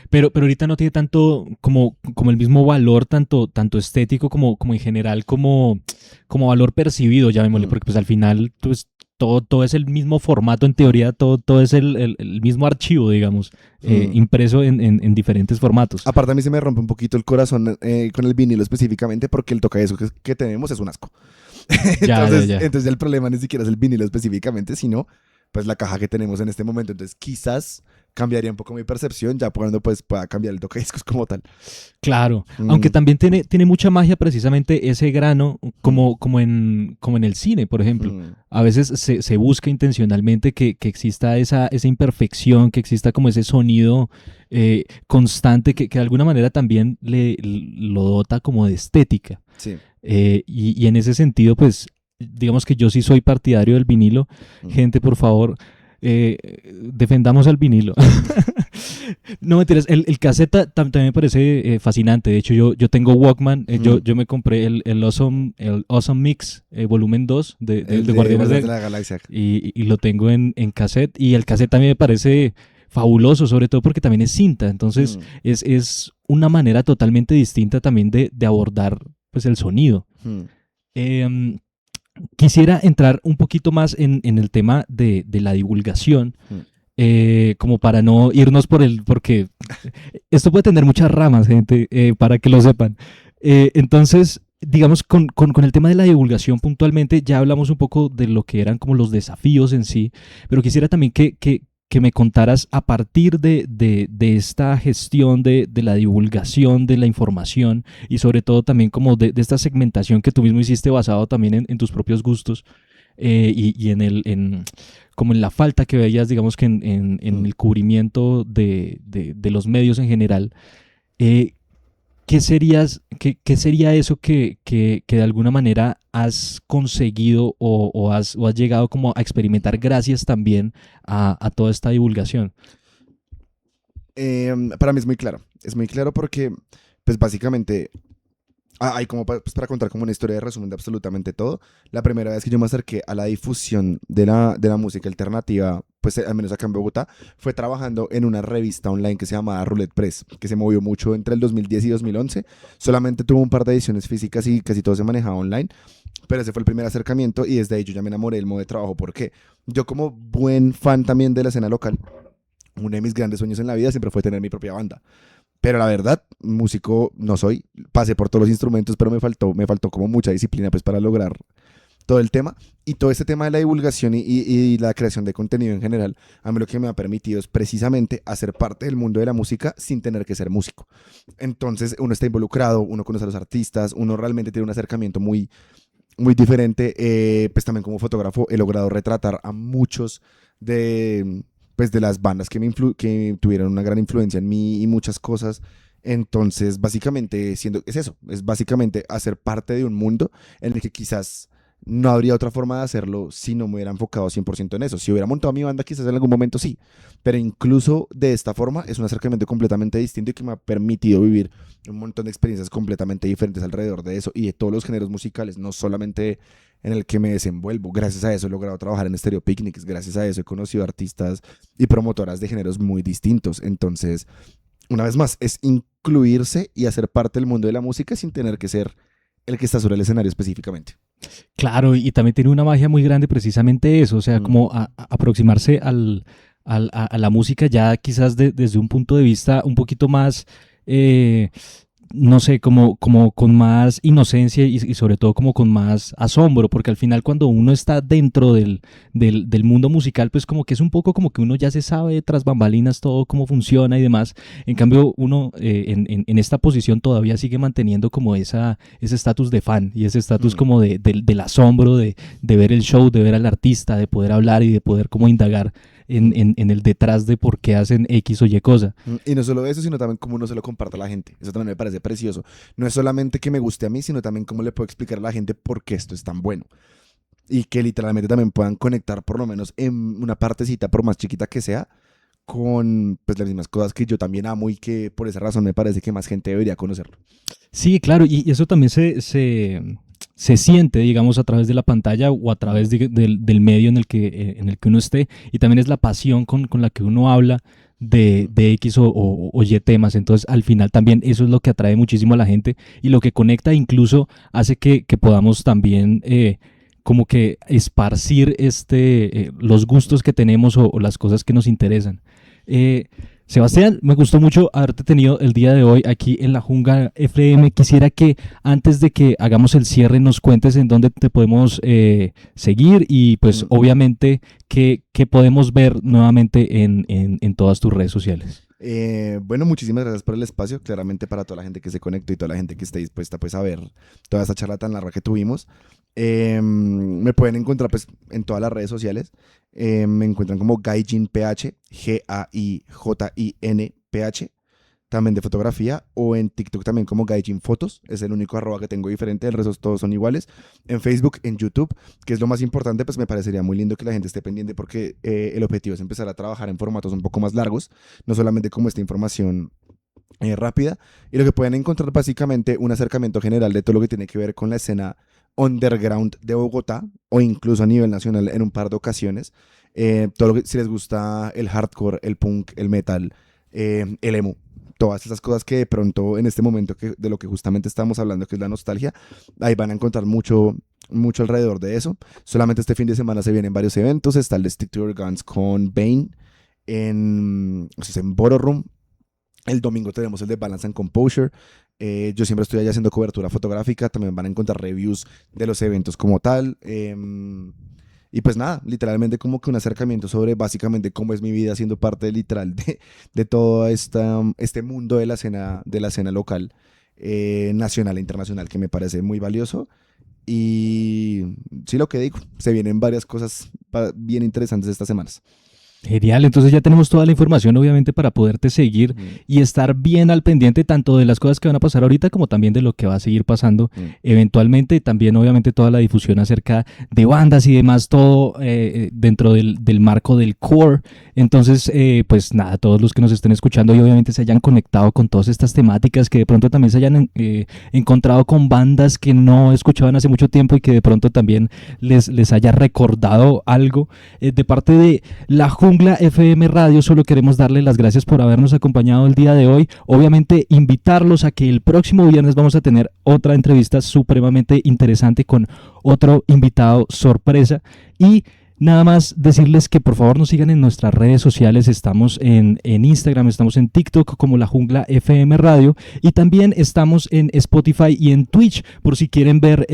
Pero ahorita no tiene tanto como el mismo valor, tanto estético como en general, como valor percibido, llamémosle, porque pues al final pues, todo es el mismo formato, en teoría todo es el mismo archivo, digamos, impreso en diferentes formatos. Aparte a mí se me rompe un poquito el corazón con el vinilo específicamente porque el tocayeso que tenemos es un asco. Entonces el problema ni siquiera es el vinilo específicamente, sino pues la caja que tenemos en este momento. Entonces quizás cambiaría un poco mi percepción ya cuando pues pueda cambiar el tocadiscos como tal. Claro, aunque también tiene mucha magia precisamente ese grano como en el cine, por ejemplo. A veces se busca intencionalmente que exista esa imperfección, que exista como ese sonido constante que de alguna manera también lo dota como de estética. Sí. Y en ese sentido, pues, digamos que yo sí soy partidario del vinilo. Gente, por favor, defendamos al vinilo. No mentiras, el caseta también me parece fascinante. De hecho, yo tengo Walkman. Yo me compré el Awesome Mix volumen 2 de Guardianes de la Galaxia. Y lo tengo en cassette. Y el cassette también me parece fabuloso, sobre todo porque también es cinta. Entonces, es una manera totalmente distinta también de abordar pues, el sonido. Quisiera entrar un poquito más en el tema de la divulgación, como para no irnos porque esto puede tener muchas ramas, gente, para que lo sepan. Entonces, digamos, con el tema de la divulgación puntualmente, ya hablamos un poco de lo que eran como los desafíos en sí, pero quisiera también que me contaras a partir de esta gestión de la divulgación de la información y sobre todo también como de esta segmentación que tú mismo hiciste basado también en tus propios gustos y como en la falta que veías, digamos que en el cubrimiento de los medios en general. ¿Qué sería eso que de alguna manera has conseguido o has llegado como a experimentar gracias también a toda esta divulgación? Para mí es muy claro porque pues básicamente hay como para contar como una historia de resumen de absolutamente todo. La primera vez que yo me acerqué a la difusión de la música alternativa, pues al menos acá en Bogotá, fue trabajando en una revista online que se llamaba Roulette Press, que se movió mucho entre el 2010 y 2011. Solamente tuvo un par de ediciones físicas y casi todo se manejaba online. pero ese fue el primer acercamiento y desde ahí yo ya me enamoré del modo de trabajo. ¿Por qué? Yo como buen fan también de la escena local, uno de mis grandes sueños en la vida siempre fue tener mi propia banda. Pero la verdad, músico no soy. Pasé por todos los instrumentos, pero me faltó como mucha disciplina pues para lograr todo el tema. Y todo este tema de la divulgación y la creación de contenido en general, a mí lo que me ha permitido es precisamente hacer parte del mundo de la música sin tener que ser músico. Entonces uno está involucrado, uno conoce a los artistas, uno realmente tiene un acercamiento muy, muy diferente. Pues también como fotógrafo he logrado retratar a muchos pues de las bandas que tuvieron una gran influencia en mí y muchas cosas. Entonces, básicamente, es eso, es básicamente hacer parte de un mundo en el que quizás no habría otra forma de hacerlo si no me hubiera enfocado 100% en eso. Si hubiera montado mi banda, quizás en algún momento sí, pero incluso de esta forma es un acercamiento completamente distinto y que me ha permitido vivir un montón de experiencias completamente diferentes alrededor de eso y de todos los géneros musicales, no solamente en el que me desenvuelvo. Gracias a eso he logrado trabajar en Stereo Picnics, gracias a eso he conocido artistas y promotoras de géneros muy distintos. Entonces, una vez más, es incluirse y hacer parte del mundo de la música sin tener que ser el que está sobre el escenario específicamente. Claro, y también tiene una magia muy grande precisamente eso, o sea, como aproximarse a la música ya quizás desde un punto de vista un poquito más, no sé, como con más inocencia y sobre todo como con más asombro, porque al final cuando uno está dentro del mundo musical, pues como que es un poco como que uno ya se sabe tras bambalinas todo cómo funciona y demás. En cambio, uno en esta posición todavía sigue manteniendo como ese estatus de fan y ese estatus como del asombro de ver el show, de ver al artista, de poder hablar y de poder como indagar en el detrás de por qué hacen X o Y cosa. Y no solo eso, sino también cómo uno se lo comparte a la gente. Eso también me parece precioso. No es solamente que me guste a mí, sino también cómo le puedo explicar a la gente por qué esto es tan bueno. Y que literalmente también puedan conectar por lo menos en una partecita, por más chiquita que sea, con pues las mismas cosas que yo también amo y que por esa razón me parece que más gente debería conocerlo. Sí, claro, y eso también se siente, digamos, a través de la pantalla o a través del medio en el que uno esté, y también es la pasión con la que uno habla de X o Y temas. Entonces al final también eso es lo que atrae muchísimo a la gente y lo que conecta, incluso hace que podamos también como que esparcir los gustos que tenemos o las cosas que nos interesan. Sebastián, me gustó mucho haberte tenido el día de hoy aquí en La Jungla FM. Quisiera que antes de que hagamos el cierre nos cuentes en dónde te podemos seguir y pues obviamente qué podemos ver nuevamente en todas tus redes sociales. Bueno, muchísimas gracias por el espacio, claramente para toda la gente que se conectó y toda la gente que esté dispuesta pues a ver toda esta charla tan larga que tuvimos. Me pueden encontrar pues en todas las redes sociales. Me encuentran como GaijinPH, GAIJINPH, también de fotografía, o en TikTok también como GaijinFotos, es el único @ que tengo diferente, el resto todos son iguales. En Facebook, en YouTube, que es lo más importante, pues me parecería muy lindo que la gente esté pendiente porque el objetivo es empezar a trabajar en formatos un poco más largos, no solamente como esta información rápida, y lo que pueden encontrar básicamente un acercamiento general de todo lo que tiene que ver con la escena underground de Bogotá o incluso a nivel nacional en un par de ocasiones. Todo lo que, si les gusta el hardcore, el punk, el metal, el emo, todas esas cosas que de pronto en este momento de lo que justamente estamos hablando, que es la nostalgia, ahí van a encontrar mucho alrededor de eso. Solamente este fin de semana se vienen varios eventos. Está el de Stick to Your Guns con Bane en Borough. El domingo tenemos el de Balance and Composure. Yo siempre estoy allá haciendo cobertura fotográfica. También van a encontrar reviews de los eventos como tal. Y pues nada, literalmente como que un acercamiento sobre básicamente cómo es mi vida siendo parte literal de todo este mundo de la escena local, nacional e internacional, que me parece muy valioso. Y sí, lo que digo, se vienen varias cosas bien interesantes estas semanas. Genial, entonces ya tenemos toda la información obviamente para poderte seguir y estar bien al pendiente tanto de las cosas que van a pasar ahorita como también de lo que va a seguir pasando eventualmente, también obviamente toda la difusión acerca de bandas y demás, todo dentro del marco del core. Entonces pues nada, todos los que nos estén escuchando y obviamente se hayan conectado con todas estas temáticas, que de pronto también se hayan encontrado con bandas que no escuchaban hace mucho tiempo y que de pronto también les haya recordado algo de parte de La Jungla Jungla FM Radio solo queremos darle las gracias por habernos acompañado el día de hoy. Obviamente invitarlos a que el próximo viernes vamos a tener otra entrevista supremamente interesante con otro invitado sorpresa. Y nada más decirles que por favor nos sigan en nuestras redes sociales. Estamos en Instagram, estamos en TikTok como La Jungla FM Radio y también estamos en Spotify y en Twitch por si quieren ver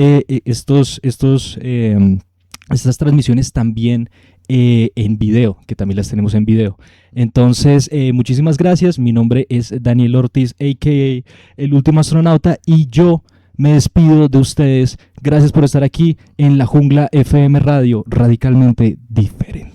estas transmisiones también en video, que también las tenemos en video. Entonces, muchísimas gracias. Mi nombre es Daniel Ortiz, a.k.a. El Último Astronauta, y yo me despido de ustedes. Gracias por estar aquí en La Jungla FM Radio, radicalmente diferente.